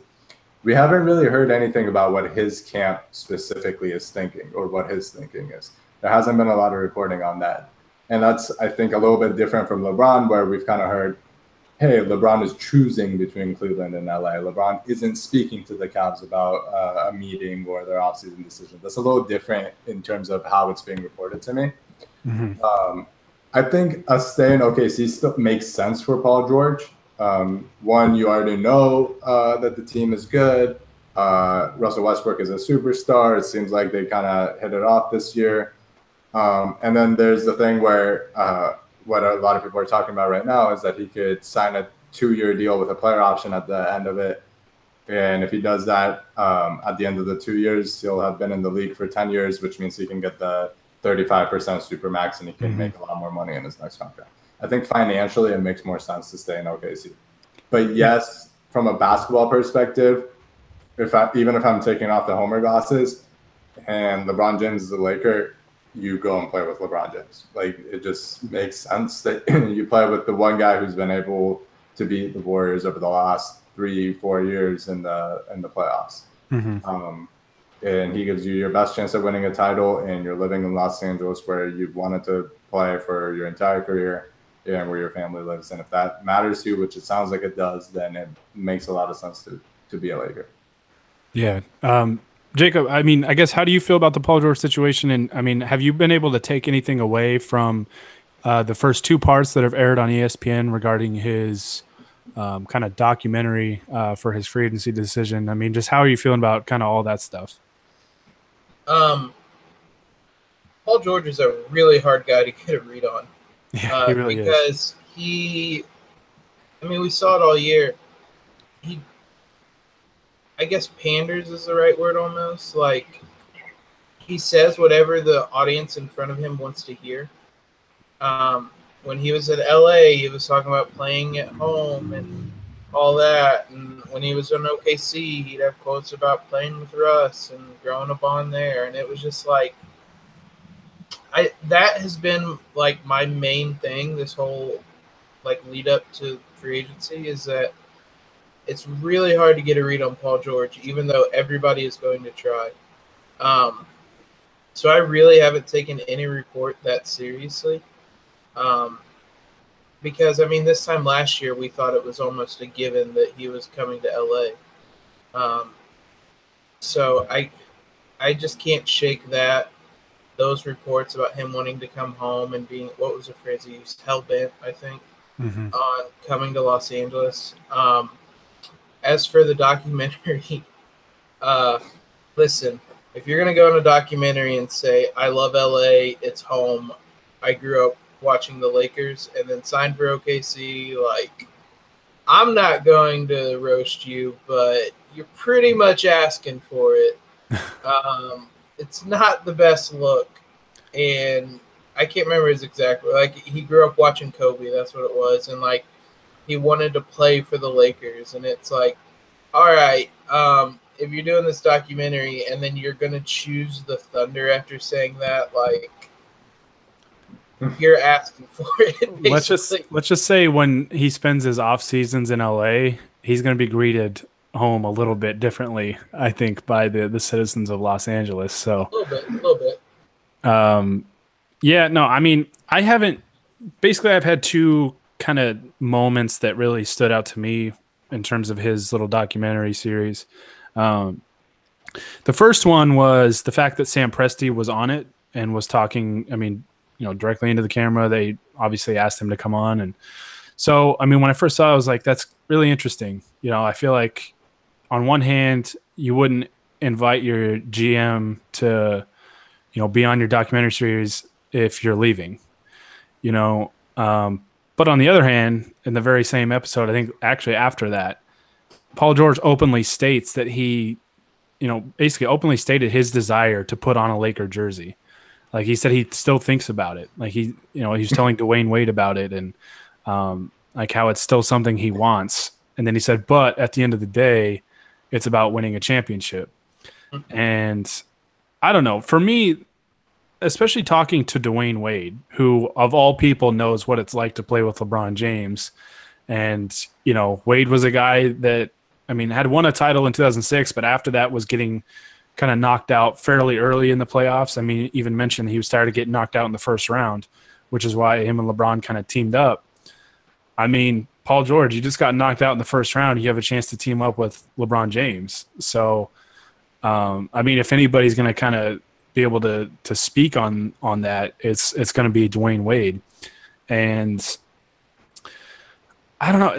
We haven't really heard anything about what his camp specifically is thinking or what his thinking is. There hasn't been a lot of reporting on that. And that's, I think, a little bit different from LeBron, where we've kind of heard, hey, LeBron is choosing between Cleveland and LA. LeBron isn't speaking to the Cavs about a meeting or their offseason decision. That's a little different in terms of how it's being reported to me. Mm-hmm. I think a stay in OKC still makes sense for Paul George. One, you already know that the team is good. Russell Westbrook is a superstar. It seems like they kind of hit it off this year. And then there's the thing where what a lot of people are talking about right now is that he could sign a 2-year deal with a player option at the end of it. And if he does that at the end of the 2 years, he'll have been in the league for 10 years, which means he can get the 35% supermax and he can make a lot more money in his next contract. I think financially it makes more sense to stay in OKC. But yes, from a basketball perspective, even if I'm taking off the homer glasses and LeBron James is a Laker, you go and play with LeBron James. Like, it just makes sense that you play with the one guy who's been able to beat the Warriors over the last 3-4 years in the playoffs. Mm-hmm. And he gives you your best chance at winning a title, and you're living in Los Angeles where you've wanted to play for your entire career and where your family lives. And if that matters to you, which it sounds like it does, then it makes a lot of sense to be a Laker. Yeah. Jacob, I mean, I guess, how do you feel about the Paul George situation? And I mean, have you been able to take anything away from the first 2 parts that have aired on ESPN regarding his kind of documentary for his free agency decision? I mean, just how are you feeling about kind of all that stuff? Paul George is a really hard guy to get a read on. Yeah, he really because is. I mean, we saw it all year. I guess panders is the right word almost. Like, he says whatever the audience in front of him wants to hear. When he was at LA, he was talking about playing at home and all that. And when he was in OKC, he'd have quotes about playing with Russ and growing a bond there. And it was just like, that has been like my main thing this whole like lead up to free agency, is that it's really hard to get a read on Paul George, even though everybody is going to try. So I really haven't taken any report that seriously. Because, I mean, this time last year, we thought it was almost a given that he was coming to LA. So I just can't shake those reports about him wanting to come home and being, what was the phrase he used? Hell-bent, I think, on coming to Los Angeles. As for the documentary, listen, if you're going to go in a documentary and say, I love LA, it's home, I grew up watching the Lakers, and then signed for OKC, like, I'm not going to roast you, but you're pretty much asking for it. It's not the best look. and I can't remember his exact. Like he grew up watching Kobe. That's what it was, and like he wanted to play for the Lakers, and it's like, all right, if you're doing this documentary and then you're gonna choose the Thunder after saying that, like you're asking for it. Let's just say when he spends his off seasons in LA, he's going to be greeted home a little bit differently, I think, by the citizens of Los Angeles. So a little bit. Yeah, no, I mean, I've had two kind of moments that really stood out to me in terms of his little documentary series. The first one was the fact that Sam Presti was on it and was talking, I mean, directly into the camera. They obviously asked him to come on. And so, I mean, when I first saw it, I was like, that's really interesting. I feel like on one hand, you wouldn't invite your GM to, be on your documentary series if you're leaving, but on the other hand, in the very same episode, I think actually after that, Paul George openly states that he, basically openly stated his desire to put on a Laker jersey. Like he said, he still thinks about it. Like he was telling Dwayne Wade about it and like how it's still something he wants. And then he said, but at the end of the day, it's about winning a championship. And I don't know, for me, especially talking to Dwayne Wade, who of all people knows what it's like to play with LeBron James. And, Wade was a guy that, I mean, had won a title in 2006, but after that was getting kind of knocked out fairly early in the playoffs. I mean, even mentioned he was tired of getting knocked out in the first round, which is why him and LeBron kind of teamed up. I mean, Paul George, you just got knocked out in the first round. You have a chance to team up with LeBron James. So, I mean, if anybody's going to kind of be able to speak on that, it's going to be Dwayne Wade. And I don't know,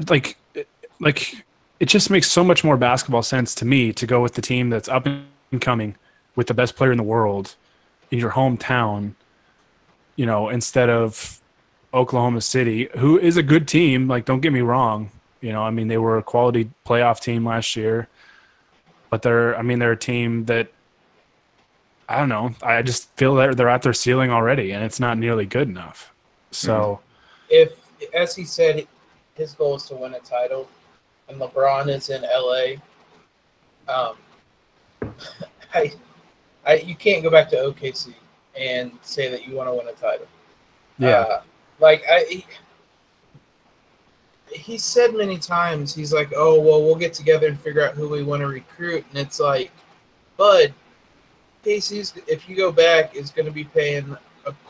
like it just makes so much more basketball sense to me to go with the team that's up and coming with the best player in the world in your hometown, instead of Oklahoma City, who is a good team. Like, don't get me wrong. I mean, they were a quality playoff team last year, but they're a team that, I don't know. I just feel that they're at their ceiling already, and it's not nearly good enough. So, if, as he said, his goal is to win a title, and LeBron is in LA, you can't go back to OKC and say that you want to win a title. Yeah. He said many times, he's like, oh, well, we'll get together and figure out who we want to recruit. And it's like, bud, Casey's, if you go back, is going to be paying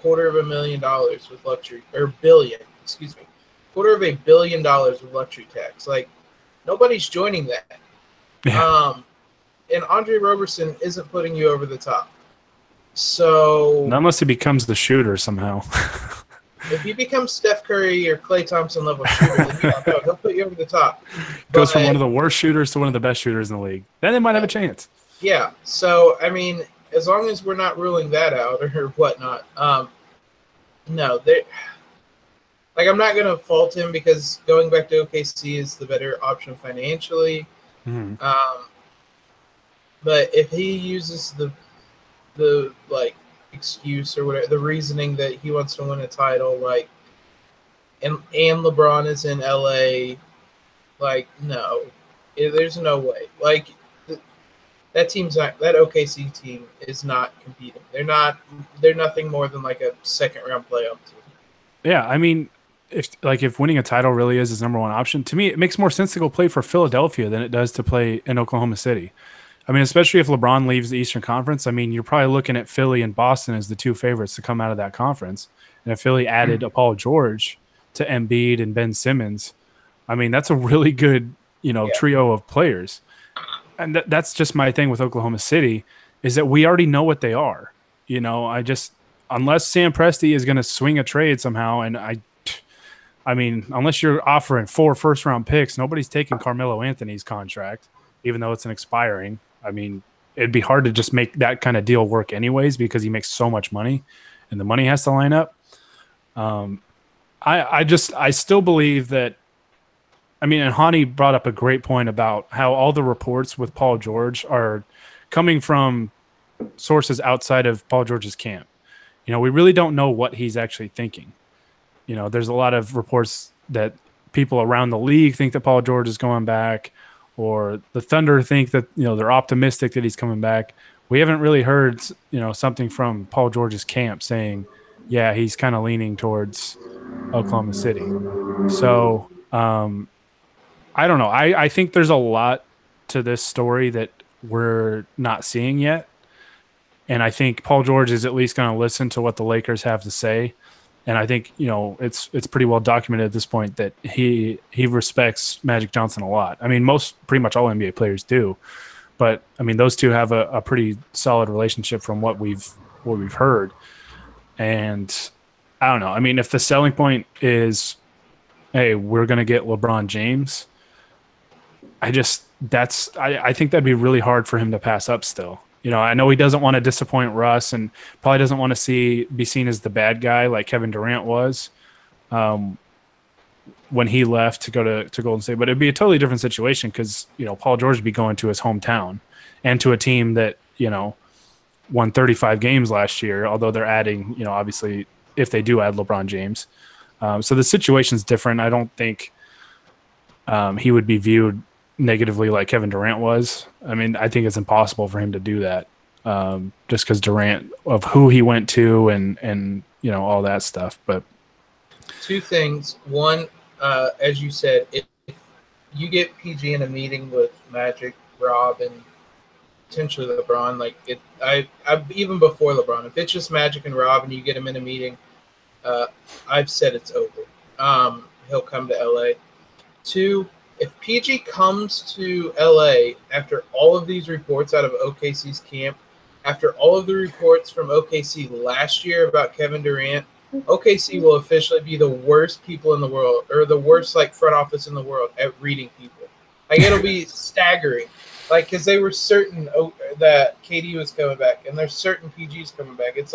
$250,000 with luxury, or $250 million with luxury tax. Like, nobody's joining that. Yeah. And Andre Roberson isn't putting you over the top. So not unless he becomes the shooter somehow. If he becomes Steph Curry or Klay Thompson level shooter, then he'll put you over the top. Goes from one of the worst shooters to one of the best shooters in the league. Then they might have a chance. Yeah. So, I mean, as long as we're not ruling that out or whatnot, no, I'm not going to fault him because going back to OKC is the better option financially. Mm-hmm. But if he uses the excuse or whatever, the reasoning that he wants to win a title, and LeBron is in LA, no, there's no way. That OKC team is not competing. They're nothing more than a second round playoff team. Yeah, I mean, if winning a title really is his number one option, to me it makes more sense to go play for Philadelphia than it does to play in Oklahoma City. I mean, especially if LeBron leaves the Eastern Conference, I mean, you're probably looking at Philly and Boston as the two favorites to come out of that conference. And if Philly added a Paul George to Embiid and Ben Simmons, I mean, that's a really good, trio of players. And that's just my thing with Oklahoma City is that we already know what they are. Unless Sam Presti is going to swing a trade somehow, and I mean, unless you're offering 4 first-round picks, nobody's taking Carmelo Anthony's contract, even though it's an expiring. I mean, it'd be hard to just make that kind of deal work anyways because he makes so much money and the money has to line up. I still believe that, I mean, and Honi brought up a great point about how all the reports with Paul George are coming from sources outside of Paul George's camp. we really don't know what he's actually thinking. There's a lot of reports that people around the league think that Paul George is going back, or the Thunder think that, they're optimistic that he's coming back. We haven't really heard, something from Paul George's camp saying, yeah, he's kind of leaning towards Oklahoma City. So I don't know. I think there's a lot to this story that we're not seeing yet. And I think Paul George is at least going to listen to what the Lakers have to say. And I think, it's pretty well documented at this point that he respects Magic Johnson a lot. I mean, pretty much all NBA players do. But I mean, those two have a pretty solid relationship from what we've heard. And I don't know. I mean, if the selling point is, hey, we're going to get LeBron James, I think that'd be really hard for him to pass up still. I know he doesn't want to disappoint Russ and probably doesn't want to be seen as the bad guy like Kevin Durant was when he left to go to Golden State. But it'd be a totally different situation because, Paul George would be going to his hometown and to a team that, won 35 games last year, although they're adding, obviously, if they do add LeBron James. So the situation's different. I don't think he would be viewed negatively like Kevin Durant was. I mean, I think it's impossible for him to do that just because Durant, of who he went to and all that stuff. But two things. One, as you said, if you get PG in a meeting with Magic, Rob, and potentially LeBron, I even before LeBron, if it's just Magic and Rob and you get him in a meeting, I've said it's over. He'll come to LA. Two, if PG comes to LA after all of these reports out of OKC's camp, after all of the reports from OKC last year about Kevin Durant, OKC will officially be the worst people in the world, or the worst front office in the world at reading people. It'll be staggering. Because they were certain that KD was coming back, and there's certain PG's coming back. It's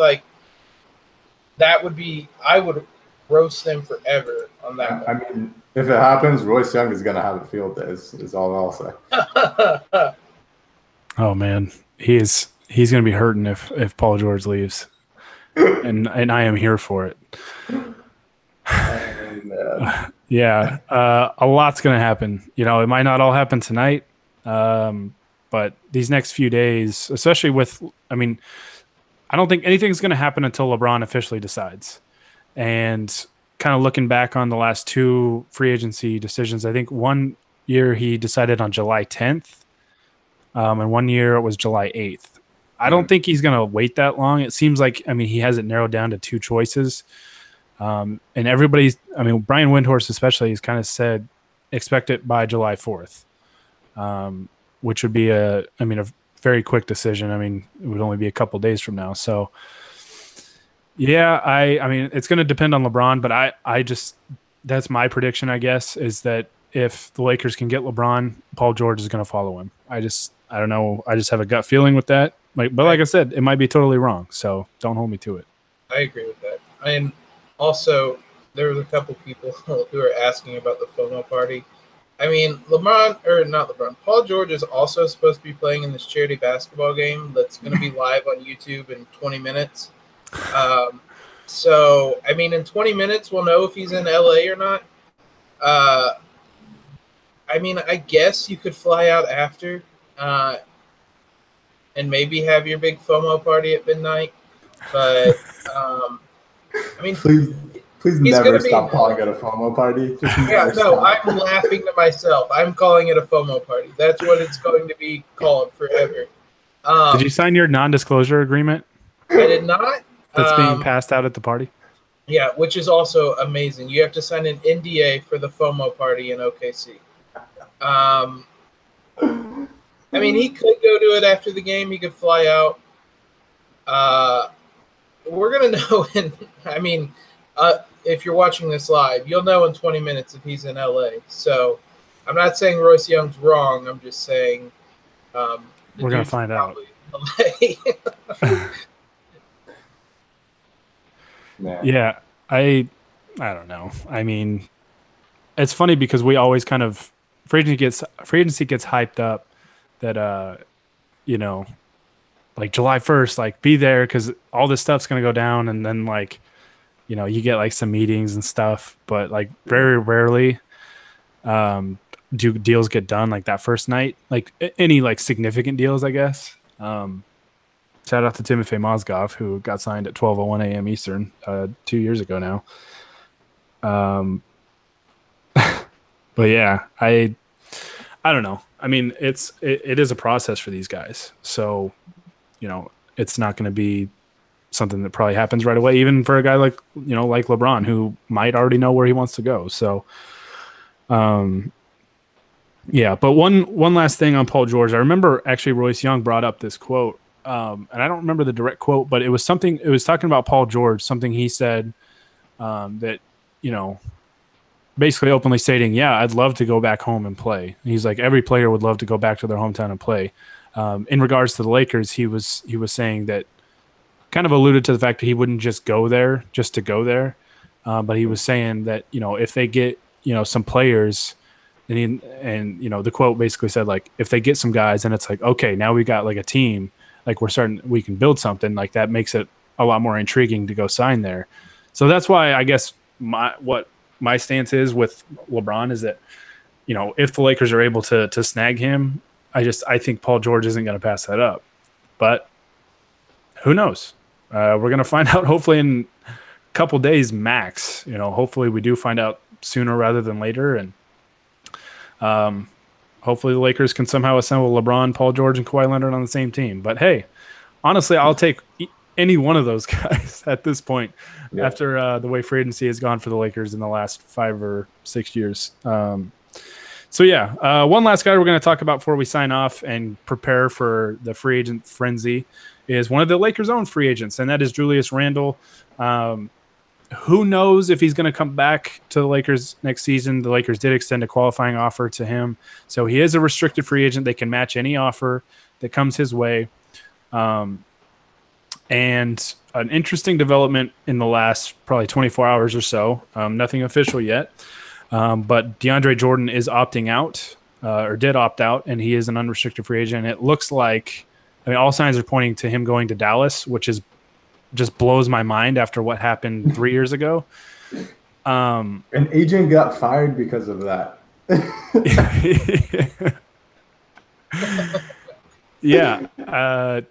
that would be, I would roast them forever on that one. I mean, if it happens, Royce Young is going to have a field day, is all I'll say. Oh, man. He's going to be hurting if Paul George leaves. And I am here for it. Yeah. A lot's going to happen. It might not all happen tonight. But these next few days, especially I don't think anything's going to happen until LeBron officially decides. And kind of looking back on the last two free agency decisions, I think one year he decided on July 10th, and one year it was July 8th. I don't think he's going to wait that long. It seems like, he has it narrowed down to two choices. And everybody's, Brian Windhorst especially has kind of said, expect it by July 4th. Which would be a very quick decision. It would only be a couple days from now. So, yeah, it's going to depend on LeBron, but I just, that's my prediction, I guess, is that if the Lakers can get LeBron, Paul George is going to follow him. I don't know. I just have a gut feeling with that. But like I said, it might be totally wrong. So don't hold me to it. I agree with that. And also, there was a couple people who were asking about the FOMO party. Paul George is also supposed to be playing in this charity basketball game that's going to be live on YouTube in 20 minutes. So, in 20 minutes, we'll know if he's in LA or not. I guess you could fly out after and maybe have your big FOMO party at midnight. But, Please never stop calling it a FOMO party. I'm laughing to myself. I'm calling it a FOMO party. That's what it's going to be called forever. Did you sign your non-disclosure agreement? I did not. That's being passed out at the party? Yeah, which is also amazing. You have to sign an NDA for the FOMO party in OKC. He could go do it after the game. He could fly out. We're going to know if you're watching this live, you'll know in 20 minutes if he's in LA. So I'm not saying Royce Young's wrong. I'm just saying we're going to find out. Yeah, I don't know. It's funny because we always kind of free agency gets hyped up that like July 1st, like be there because all this stuff's gonna go down, and then like, you know, you get like some meetings and stuff, but like very rarely do deals get done like that first night, like any like significant deals, I guess. Shout out to Timothy Mozgov, who got signed at 12:01 a.m. Eastern 2 years ago now. But yeah, I don't know. I mean, it is a process for these guys. So, you know, it's not going to be something that probably happens right away, even for a guy like, you know, like LeBron, who might already know where he wants to go. So, yeah. But one last thing on Paul George. I remember actually Royce Young brought up this quote, and I don't remember the direct quote, but it was something. It was talking about Paul George. Something he said that, you know, basically openly stating, yeah, I'd love to go back home and play. He's like, every player would love to go back to their hometown and play. In regards to the Lakers, he was saying that, kind of alluded to the fact that he wouldn't just go there just to go there. But he was saying that, you know, if they get, you know, some players, and you know, the quote basically said, like, if they get some guys and it's like, okay, now we got like a team, like we can build something, like that makes it a lot more intriguing to go sign there. So that's why I guess my stance is with LeBron is that, you know, if the Lakers are able to snag him, I think Paul George isn't going to pass that up. But who knows? We're going to find out hopefully in a couple days max. You know, hopefully we do find out sooner rather than later, and hopefully the Lakers can somehow assemble LeBron, Paul George, and Kawhi Leonard on the same team. But hey, honestly, I'll take any one of those guys at this point. Yeah. After the way free agency has gone for the Lakers in the last 5 or 6 years. So yeah, one last guy we're going to talk about before we sign off and prepare for the free agent frenzy is one of the Lakers' own free agents, and that is Julius Randle. Who knows if he's going to come back to the Lakers next season? The Lakers did extend a qualifying offer to him, so he is a restricted free agent. They can match any offer that comes his way. And an interesting development in the last probably 24 hours or so, nothing official yet, but DeAndre Jordan is opting out, or did opt out, and he is an unrestricted free agent. It looks like, I mean, all signs are pointing to him going to Dallas, which is just blows my mind after what happened 3 years ago. An agent got fired because of that. Yeah.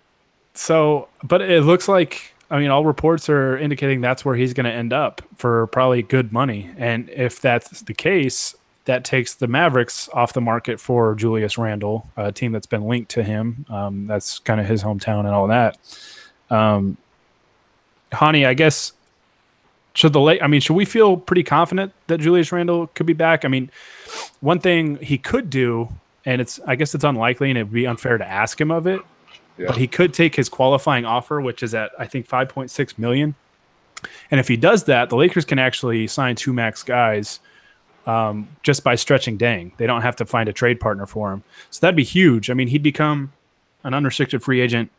So, but it looks like, I mean, all reports are indicating that's where he's going to end up for probably good money. And if that's the case, that takes the Mavericks off the market for Julius Randle, a team that's been linked to him. That's kind of his hometown and all that. Honi, I guess, should we feel pretty confident that Julius Randle could be back? I mean, one thing he could do, and I guess it's unlikely and it'd be unfair to ask him of it, but he could take his qualifying offer, which is at, I think, $5.6 million. And if he does that, the Lakers can actually sign 2 max guys just by stretching Dang. They don't have to find a trade partner for him. So that'd be huge. I mean, he'd become an unrestricted free agent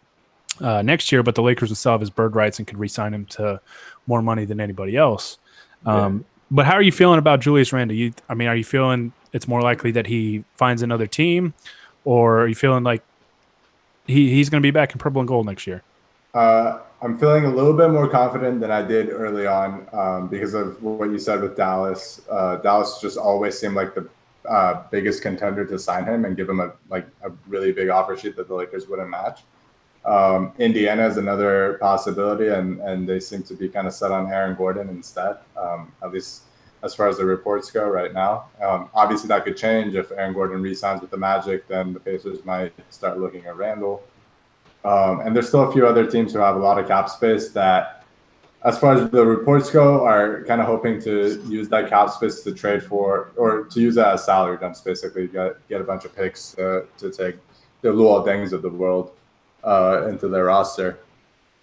next year, but the Lakers would still have his bird rights and could re-sign him to more money than anybody else. But how are you feeling about Julius Randle? Are you feeling it's more likely that he finds another team, or are you feeling like he's going to be back in purple and gold next year? I'm feeling a little bit more confident than I did early on because of what you said with Dallas. Dallas just always seemed like the biggest contender to sign him and give him a really big offer sheet that the Lakers wouldn't match. Indiana is another possibility, and they seem to be kind of set on Aaron Gordon instead, at least as far as the reports go right now. Obviously, that could change. If Aaron Gordon re-signs with the Magic, then the Pacers might start looking at Randle. And there's still a few other teams who have a lot of cap space that, as far as the reports go, are kind of hoping to use that cap space to trade for, or to use that as salary dumps, basically. Get a bunch of picks to take the Luol Dengs of the world into their roster.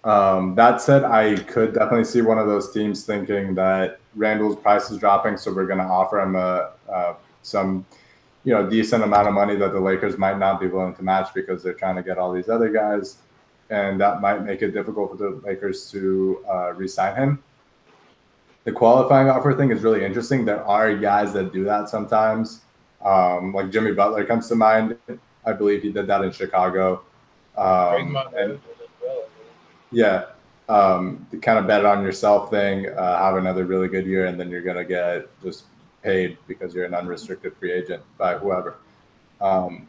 That said, I could definitely see one of those teams thinking that Randle's price is dropping, so we're going to offer him some decent amount of money that the Lakers might not be willing to match because they're trying to get all these other guys, and that might make it difficult for the Lakers to re-sign him. The qualifying offer thing is really interesting. There are guys that do that sometimes. Like Jimmy Butler comes to mind. I believe he did that in Chicago. Yeah. The kind of bet on yourself thing, have another really good year, and then you're going to get just paid because you're an unrestricted free agent by whoever.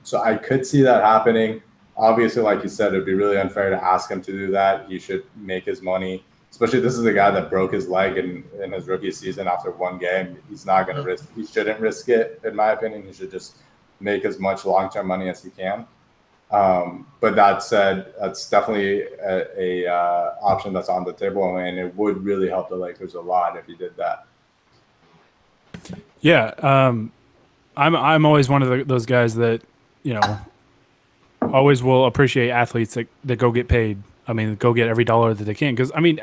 So I could see that happening. Obviously, like you said, it'd be really unfair to ask him to do that. He should make his money, especially this is a guy that broke his leg in his rookie season after one game. He's not going to risk. He shouldn't risk it, in my opinion. He should just make as much long-term money as he can. But that said, that's definitely a option that's on the table, and it would really help the Lakers a lot if he did that. Yeah, I'm always one of those guys that, you know, always will appreciate athletes that go get paid. I mean, go get every dollar that they can, because I mean,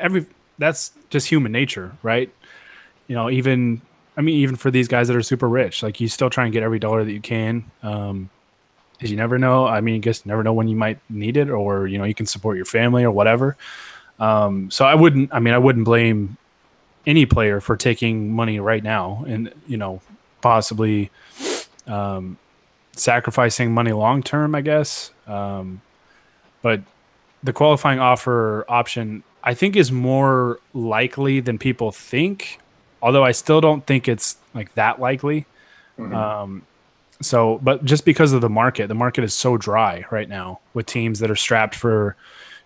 that's just human nature, right? You know, even for these guys that are super rich, like you still try and get every dollar that you can. Because you never know. I mean, I guess you never know when you might need it, or you know, you can support your family or whatever. So I wouldn't blame any player for taking money right now, and you know, possibly sacrificing money long term, I guess. But the qualifying offer option, I think, is more likely than people think. Although I still don't think it's like that likely. Mm-hmm. So, but just because of the market is so dry right now with teams that are strapped for,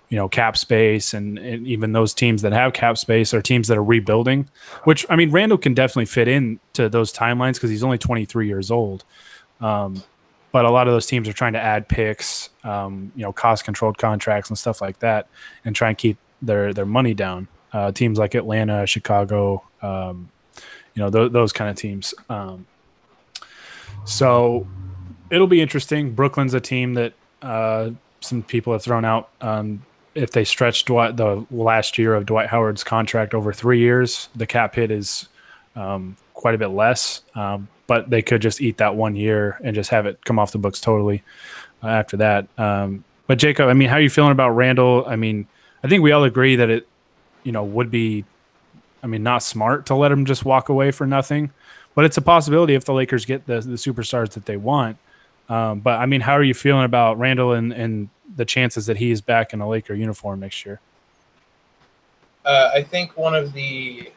you know, cap space, and even those teams that have cap space are teams that are rebuilding, which, I mean, Randle can definitely fit in to those timelines because he's only 23 years old. But a lot of those teams are trying to add picks, you know, cost controlled contracts and stuff like that, and try and keep their money down. Teams like Atlanta, Chicago, you know, those kind of teams. So it'll be interesting. Brooklyn's a team that some people have thrown out. If they stretch the last year of Dwight Howard's contract over 3 years, the cap hit is quite a bit less. But they could just eat that 1 year and just have it come off the books totally after that. But Jacob, I mean, how are you feeling about Randle? I mean, I think we all agree that it, you know, would be, I mean, not smart to let him just walk away for nothing. But it's a possibility if the Lakers get the superstars that they want. But, I mean, how are you feeling about Randle and the chances that he is back in a Laker uniform next year? I think one of the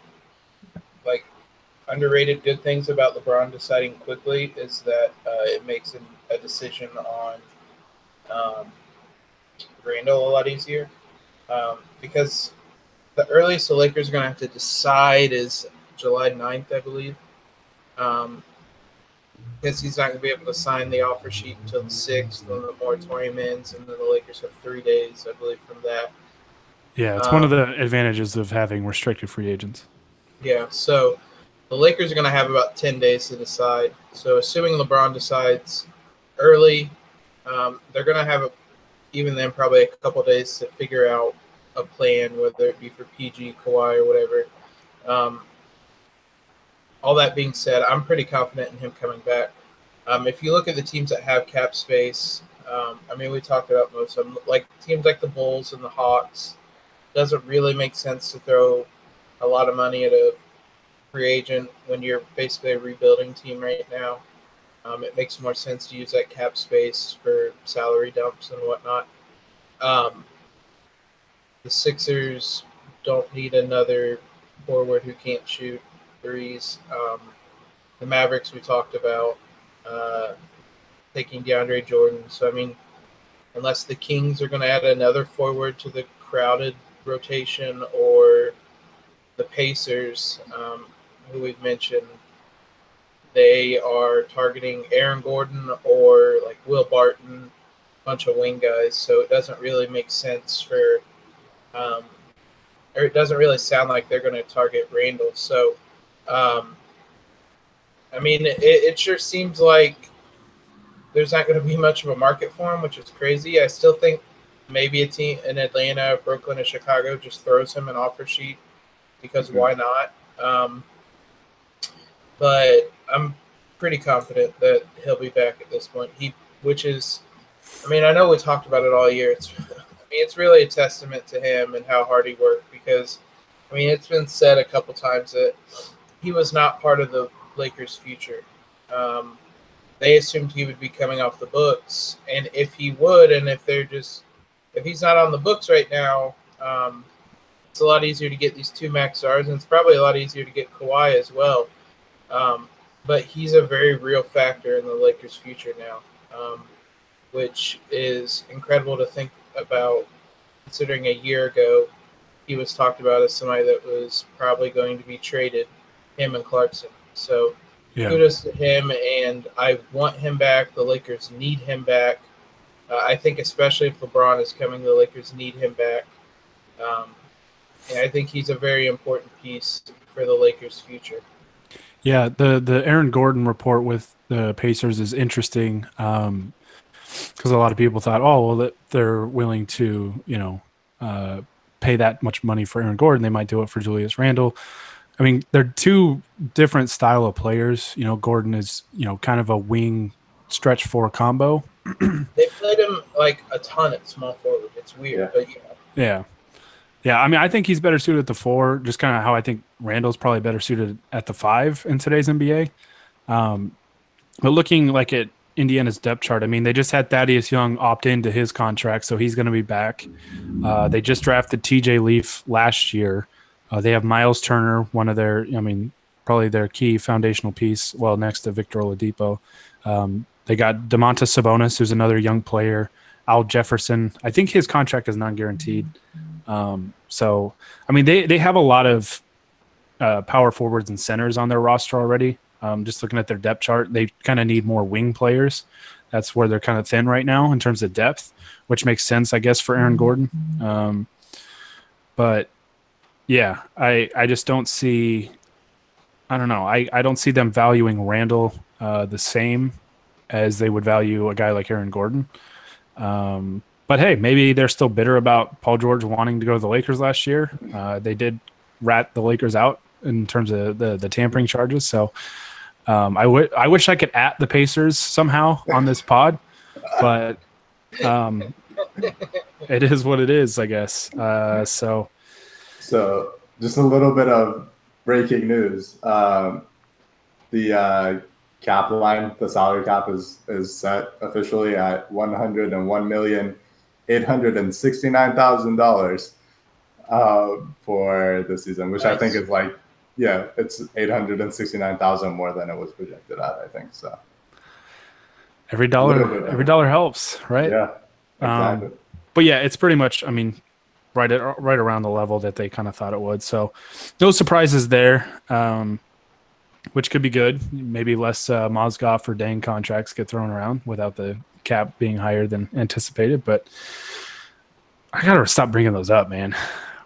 underrated good things about LeBron deciding quickly is that it makes a decision on Randle a lot easier. Because the earliest the Lakers are going to have to decide is July 9th, I believe. Because he's not going to be able to sign the offer sheet until the 6th when the moratorium ends, and then the Lakers have 3 days, I believe, from that. Yeah, it's one of the advantages of having restricted free agents. Yeah, so the Lakers are going to have about 10 days to decide. So assuming LeBron decides early, they're going to have, even then, probably a couple days to figure out a plan, whether it be for PG, Kawhi, or whatever. All that being said, I'm pretty confident in him coming back. If you look at the teams that have cap space, I mean, we talked about most of them. Like teams like the Bulls and the Hawks, doesn't really make sense to throw a lot of money at a free agent when you're basically a rebuilding team right now. It makes more sense to use that cap space for salary dumps and whatnot. The Sixers don't need another forward who can't shoot threes. The Mavericks we talked about taking DeAndre Jordan. So, I mean, unless the Kings are going to add another forward to the crowded rotation, or the Pacers, who we've mentioned, they are targeting Aaron Gordon or like Will Barton, a bunch of wing guys. So it doesn't really make sense for or it doesn't really sound like they're going to target Randle. So, I mean, it sure seems like there's not going to be much of a market for him, which is crazy. I still think maybe a team in Atlanta, Brooklyn, or Chicago just throws him an offer sheet because why not? But I'm pretty confident that he'll be back at this point. I mean, I know we talked about it all year. It's really a testament to him and how hard he worked because, I mean, it's been said a couple times that he was not part of the Lakers' future. They assumed he would be coming off the books, and if he would, and if he's not on the books right now, It's a lot easier to get these 2 max stars, and it's probably a lot easier to get Kawhi as well. But he's a very real factor in the Lakers' future now, which is incredible to think about, considering a year ago he was talked about as somebody that was probably going to be traded, him and Clarkson. So kudos to him, and I want him back. The Lakers need him back. I think especially if LeBron is coming, the Lakers need him back. And I think he's a very important piece for the Lakers' future. Yeah, the Aaron Gordon report with the Pacers is interesting because a lot of people thought, oh, well, that they're willing to, pay that much money for Aaron Gordon. They might do it for Julius Randle. I mean, they're 2 different style of players. Gordon is, kind of a wing stretch 4 combo. They played him like a ton at small forward. It's weird, but yeah. Yeah, I mean, I think he's better suited at the 4, just kind of how I think Randall's probably better suited at the 5 in today's NBA. But looking like at Indiana's depth chart, I mean, they just had Thaddeus Young opt into his contract, so he's going to be back. They just drafted TJ Leaf last year. They have Miles Turner, one of their, probably their key foundational piece, well, next to Victor Oladipo. They got Domantas Sabonis, who's another young player. Al Jefferson, I think his contract is non-guaranteed. So, I mean, they have a lot of power forwards and centers on their roster already. Just looking at their depth chart, they kind of need more wing players. That's where they're kind of thin right now in terms of depth, which makes sense, I guess, for Aaron Gordon. But, yeah, I just don't see – I don't know. I don't see them valuing Randall the same as they would value a guy like Aaron Gordon. But, hey, maybe they're still bitter about Paul George wanting to go to the Lakers last year. They did rat the Lakers out in terms of the tampering charges. So I wish I could at the Pacers somehow on this pod, but it is what it is, I guess. So just a little bit of breaking news. The cap line, the salary cap is set officially at $101,869,000 for this season, which I think is like, it's $869,000 more than it was projected at, I think. So every dollar helps, right? Yeah, exactly. But yeah, it's pretty much, I mean, right around the level that they kind of thought it would. So no surprises there, which could be good. Maybe less Mozgov or Dang contracts get thrown around without the cap being higher than anticipated. But I gotta stop bringing those up, man.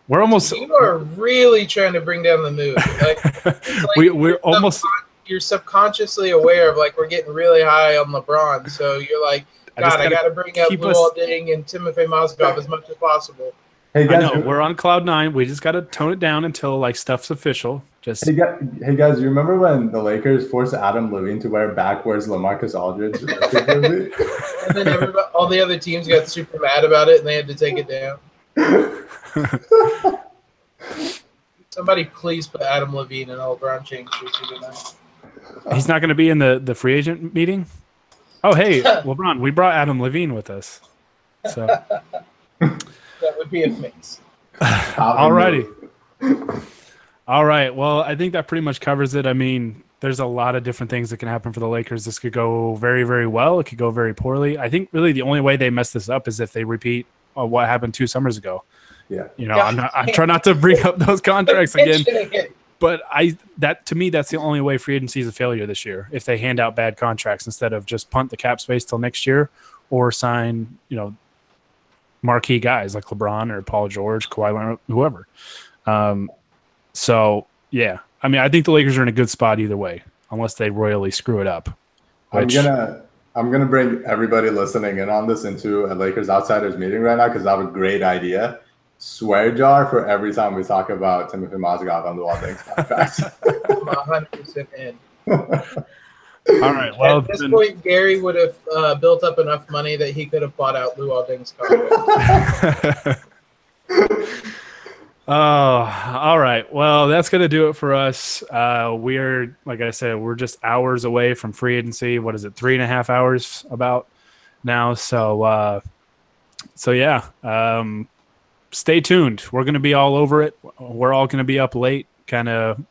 We're almost. You are really trying to bring down the mood. We're almost. You're subconsciously aware of we're getting really high on LeBron, so you're like, God, I got to bring up Luol Deng and Timofey Mozgov as much as possible. Hey guys, I know, we're on cloud 9. We just got to tone it down until stuff's official. Hey guys, you remember when the Lakers forced Adam Levine to wear backwards LaMarcus Aldridge? And then all the other teams got super mad about it, and they had to take it down. Somebody please put Adam Levine in a LeBron James jersey tonight. He's not going to be in the free agent meeting? Oh, hey, LeBron, we brought Adam Levine with us. So that would be a mix. All righty. All right. Well, I think that pretty much covers it. I mean, there's a lot of different things that can happen for the Lakers. This could go very, very well. It could go very poorly. I think really the only way they mess this up is if they repeat what happened 2 summers ago. Yeah. I'm trying not to bring up those contracts again. But to me, that's the only way free agency is a failure this year. If they hand out bad contracts instead of just punt the cap space till next year or sign, marquee guys like LeBron or Paul George, Kawhi Leonard, whoever. So yeah, I mean, I think the Lakers are in a good spot either way, unless they royally screw it up. I'm gonna bring everybody listening in on this into a Lakers Outsiders meeting right now because I have a great idea. Swear jar for every time we talk about Timothy Mozgov on the Luol Deng's contract. I'm 100% in. All right. Well, at this point, Gary would have built up enough money that he could have bought out Luol Deng's contract. Oh, all right. Well, that's going to do it for us. We're, like I said, we're just hours away from free agency. What is it? 3.5 hours about now. So yeah. stay tuned. We're going to be all over it. We're all going to be up late, kind of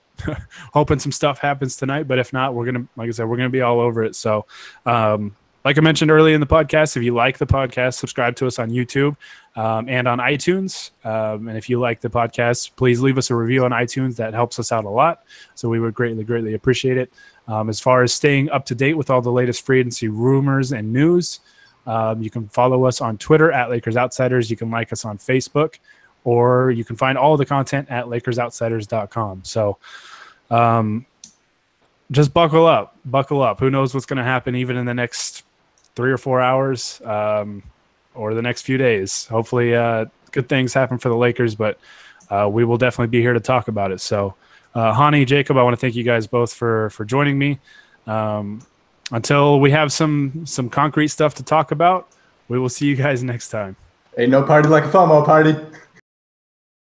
hoping some stuff happens tonight. But if not, we're going to, like I said, we're going to be all over it. So, like I mentioned earlier in the podcast, if you like the podcast, subscribe to us on YouTube and on iTunes. And if you like the podcast, please leave us a review on iTunes. That helps us out a lot. So we would greatly, greatly appreciate it. As far as staying up to date with all the latest free agency rumors and news, you can follow us on Twitter at Lakers Outsiders. You can like us on Facebook, or you can find all the content at LakersOutsiders.com. So, just buckle up. Who knows what's going to happen even in the next 3 or 4 hours or the next few days. Hopefully good things happen for the Lakers, but we will definitely be here to talk about it. So, Honi, Jacob, I want to thank you guys both for joining me. Until we have some concrete stuff to talk about, we will see you guys next time. Ain't no party like a FOMO party.